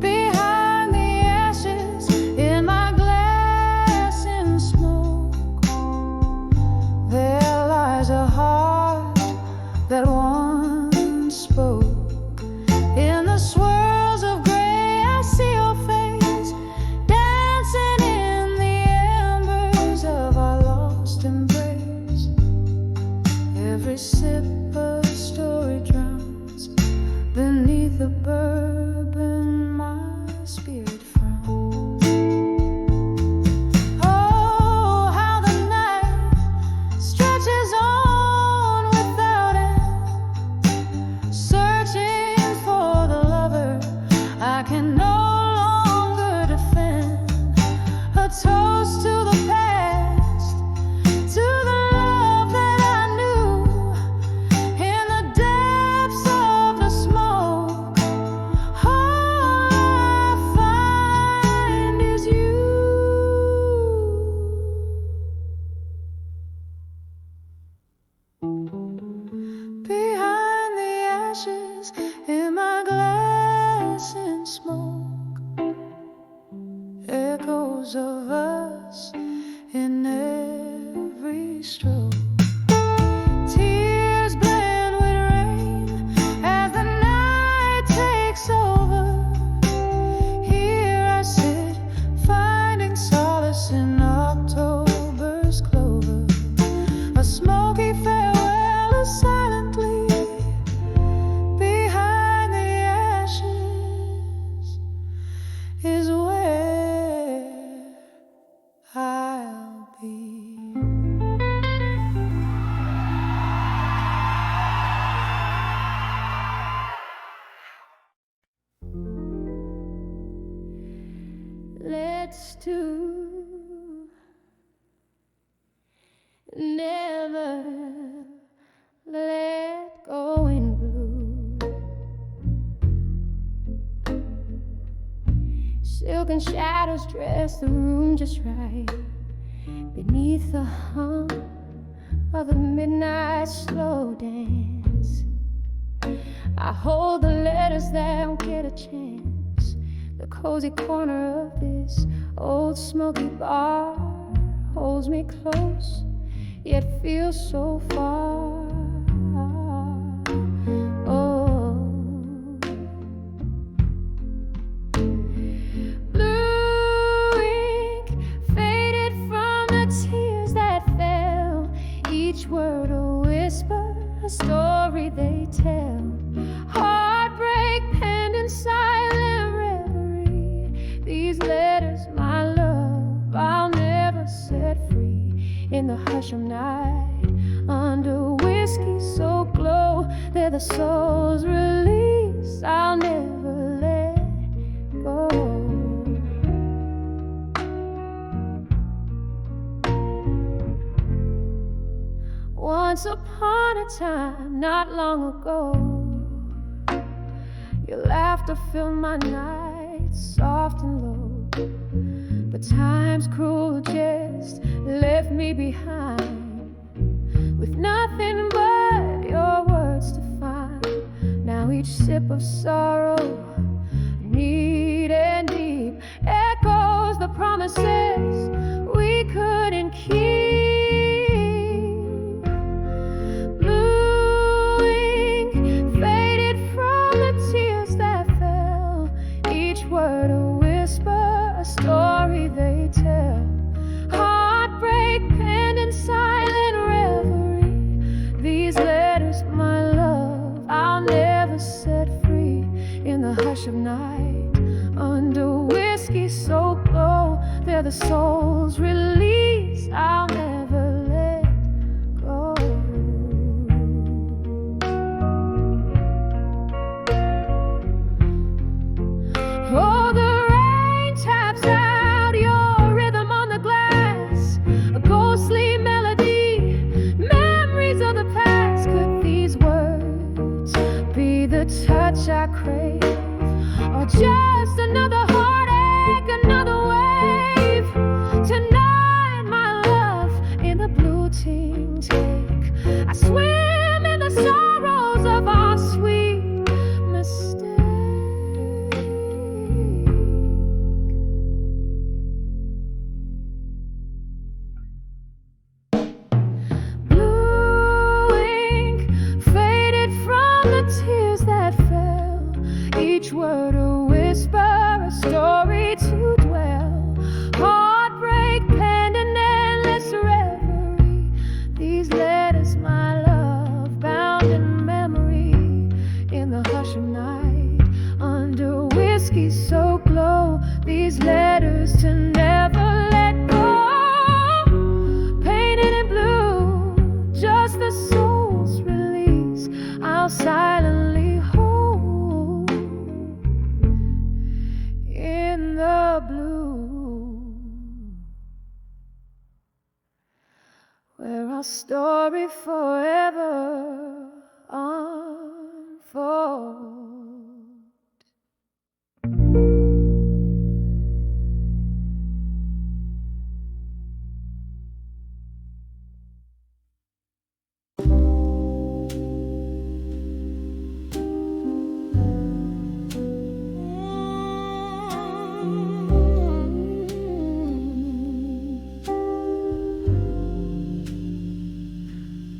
Behind the ashes in my glass in smoke, there lies a heart that once spoke. In the swirls of gray I see your face, dancing in the embers of our lost embrace. Every sip a story drowns beneath the bourbon my spirit frowns. Oh, how the night stretches on without end, searching for the lover I can no longer defend. A toast to the past, to the love that I knew. In the depths of the smoke, all I find is you. Behind the ashes in my glass in smoke, echoes of us in every stroke. Tears blend with rain as the night takes over. Here I sit, finding solace in October's clover. A smoky farewell is silently behind the ashes is where I'll be. Let's do never let go in blue. Silken shadows dress the room just right beneath the hum of the midnight slow dance. I hold the letters that don't get a chance. The cozy corner of this old smoky bar holds me close, yet feels so far. Oh, blue ink faded from the tears that fell, each word a whisper, a story they tell. Heartbreak penned in silent reverie. These letters, my love, I'll never set free. In the hush of night, under whiskey so glow, they're the soul's release. I'll never let go. Once upon a time, not long ago, your laughter filled my nights soft and low. But time's cruel jest left me behind, with nothing but your words to find. Now each sip of sorrow, neat and deep, echoes the promises we couldn't keep. Blue ink faded from the tears that fell, each word a whisper, a story they tell. Heartbreak penned in silent reverie. These letters, my love, I'll never set free. In the hush of night, under whiskey so glow, they're the soul's release. I'll never let go. Oh, the rain taps out your rhythm on the glass, a ghostly melody, memories of the past. Could these words be touch I crave, or just another heartache, another wave. Tonight, my love, in the blue team take, I swim in the sorrows of our sweet mistake. Blue ink faded from the tears that fell, each word a whisper, a story to dwell. Heartbreak penned an endless reverie. These letters, my love, bound in memory. In the hush of night, under whiskey so glow, these letters to never let go. Painted in blue, just the soul's release, I'll silently hold. In the blue, where our story forever unfolds.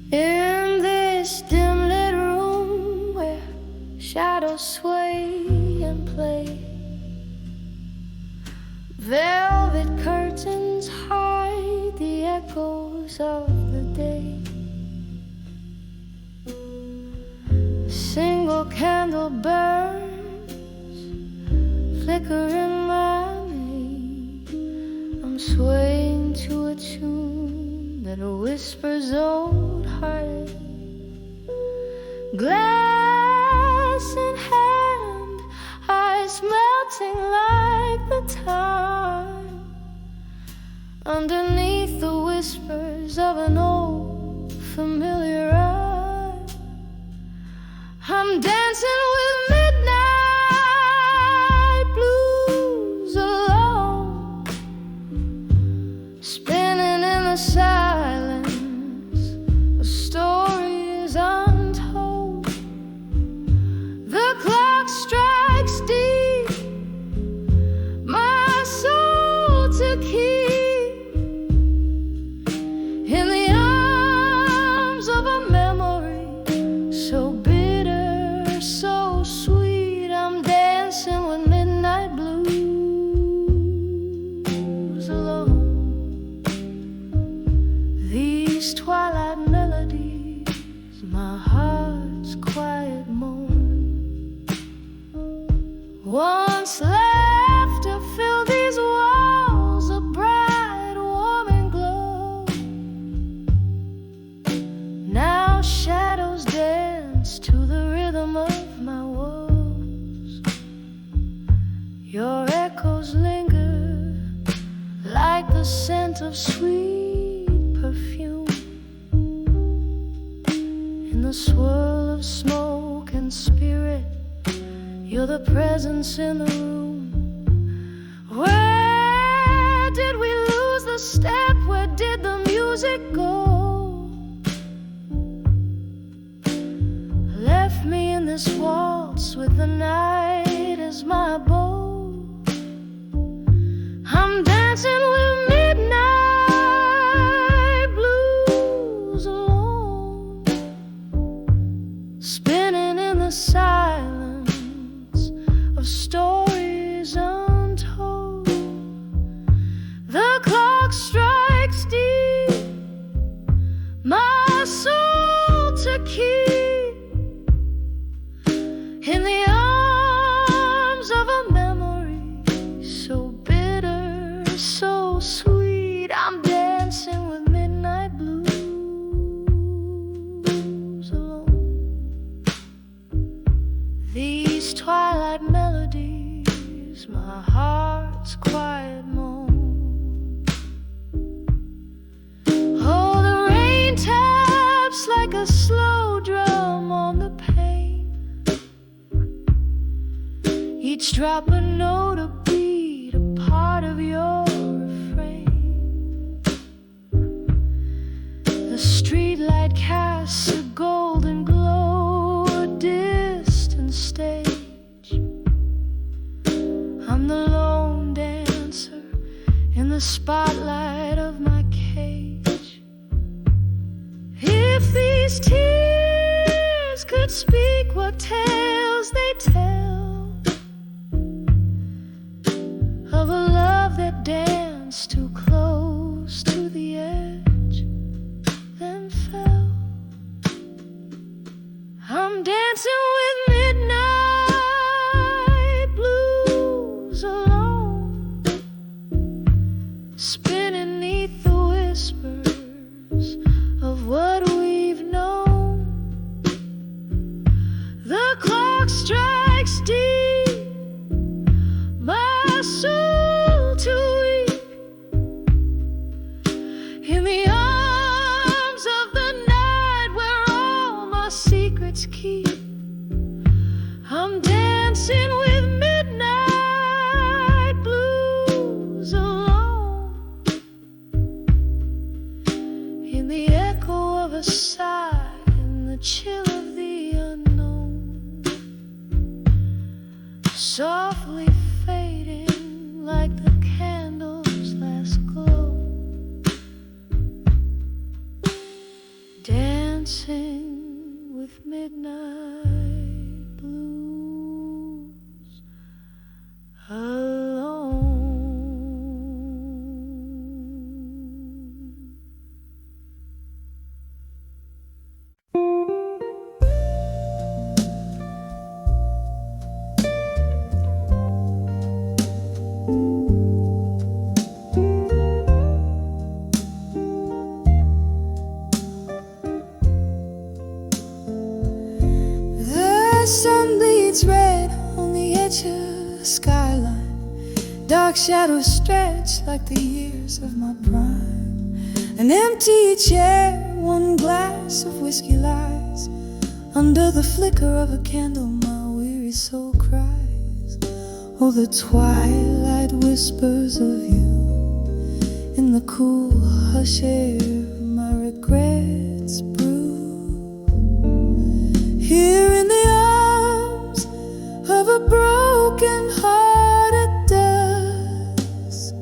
In this dim lit room where shadows sway and play, velvet curtains hide the echoes of the day. A single candle burns, flickering my mane. I'm swaying to a tune that whispers old heartache. Glass in hand, eyes melting like the time, underneath the whispers of an old familiar eye. I'm dancing with midnight blues alone, spinning in the silence. A story is untold. The clock strikes deep, my soul to keep in the arms of a memory so bitter, so sweet. I'm dancing with midnight blues alone. These twilight melodies, my heart's quiet moan. Once laughter filled these walls, a bright, warm and glow. Now shadows dance to the rhythm of my woes. Your echoes linger like the scent of sweet perfume. In the swirl of smoke and spirit, you're the presence in the room. Where did we lose the step? Where did the music go? Left me in this waltz with the night as my bow. I'm dancing with midnight blues alone, spinning in the silence of stories untold. The clock strikes deep, my soul to keep in the arms of a memory so bitter, so sweet. I'm dancing with midnight blues alone. These twilight melodies, my heart's quiet moan. Oh, the rain taps like a slow drum on the pane. Each drop a note, a beat, a part of your refrain. The streetlight casts a golden glow, a distant stage. I'm the lone dancer in the spotlight of my cage. If these tears could speak, what tales they tell of a love that danced too close to the edge, then fell. I'm dancing with midnight blues alone, spinning neath the whispers of what we've known. The clock strikes deep, my soul to weep in the arms of the night where all my secrets keep. I'm dancing with midnight blues alone, in the echo of a sigh, in the chill of the unknown, softly fading like the candle's last glow. Dancing with midnight blues alone. The sun bleeds red on the edge of the skyline. Dark shadows stretch like the years of my prime. An empty chair, one glass of whiskey lies. Under the flicker of a candle, my weary soul cries. Oh, the twilight whispers of you in the cool hush air, my regrets brew. Here in the arms of a broken hearted dust,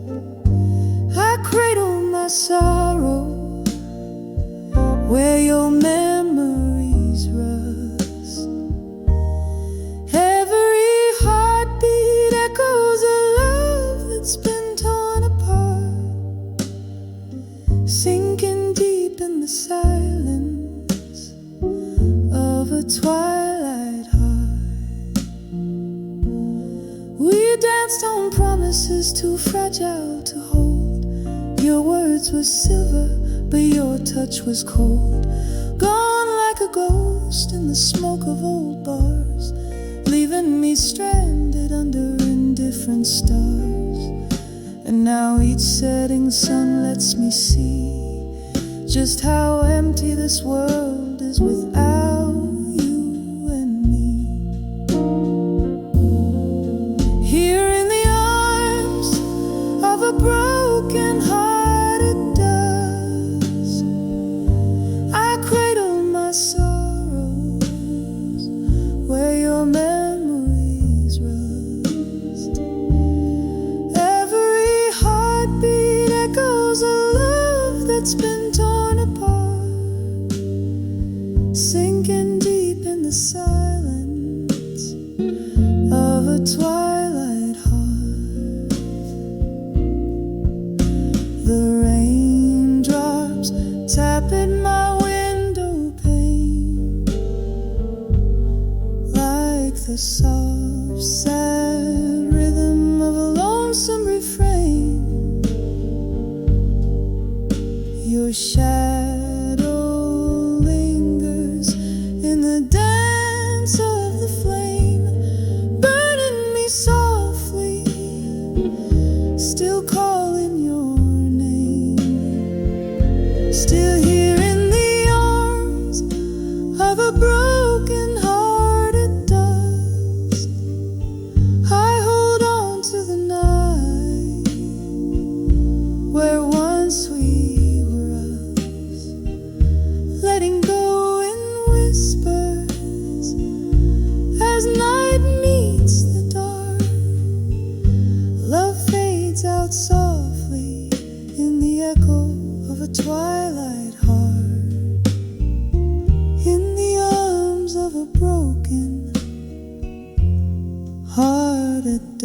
I cradle my sorrow where your memories rust. Every heartbeat echoes a love that's been torn apart, sinking deep in the silence of a twilight heart. We danced on promises too fragile to hold. Your words were silver, but your touch was cold. Gone like a ghost in the smoke of old bars, leaving me stranded under indifferent stars. And now each setting sun lets me see just how empty this world is without you and me. Here in the arms of a broken hearted dust, I cradle my sorrows where your memories rust. Every heartbeat echoes a love that's been torn apart, sinking deep in the silence of a twilight heart. The raindrops tap at my window pane like the soft, sad rhythm of a lonesome refrain. Your shadow lingers in the dance of the flame, burning me softly, still calling your name. Still here in the arms of a broken hearted dust, I da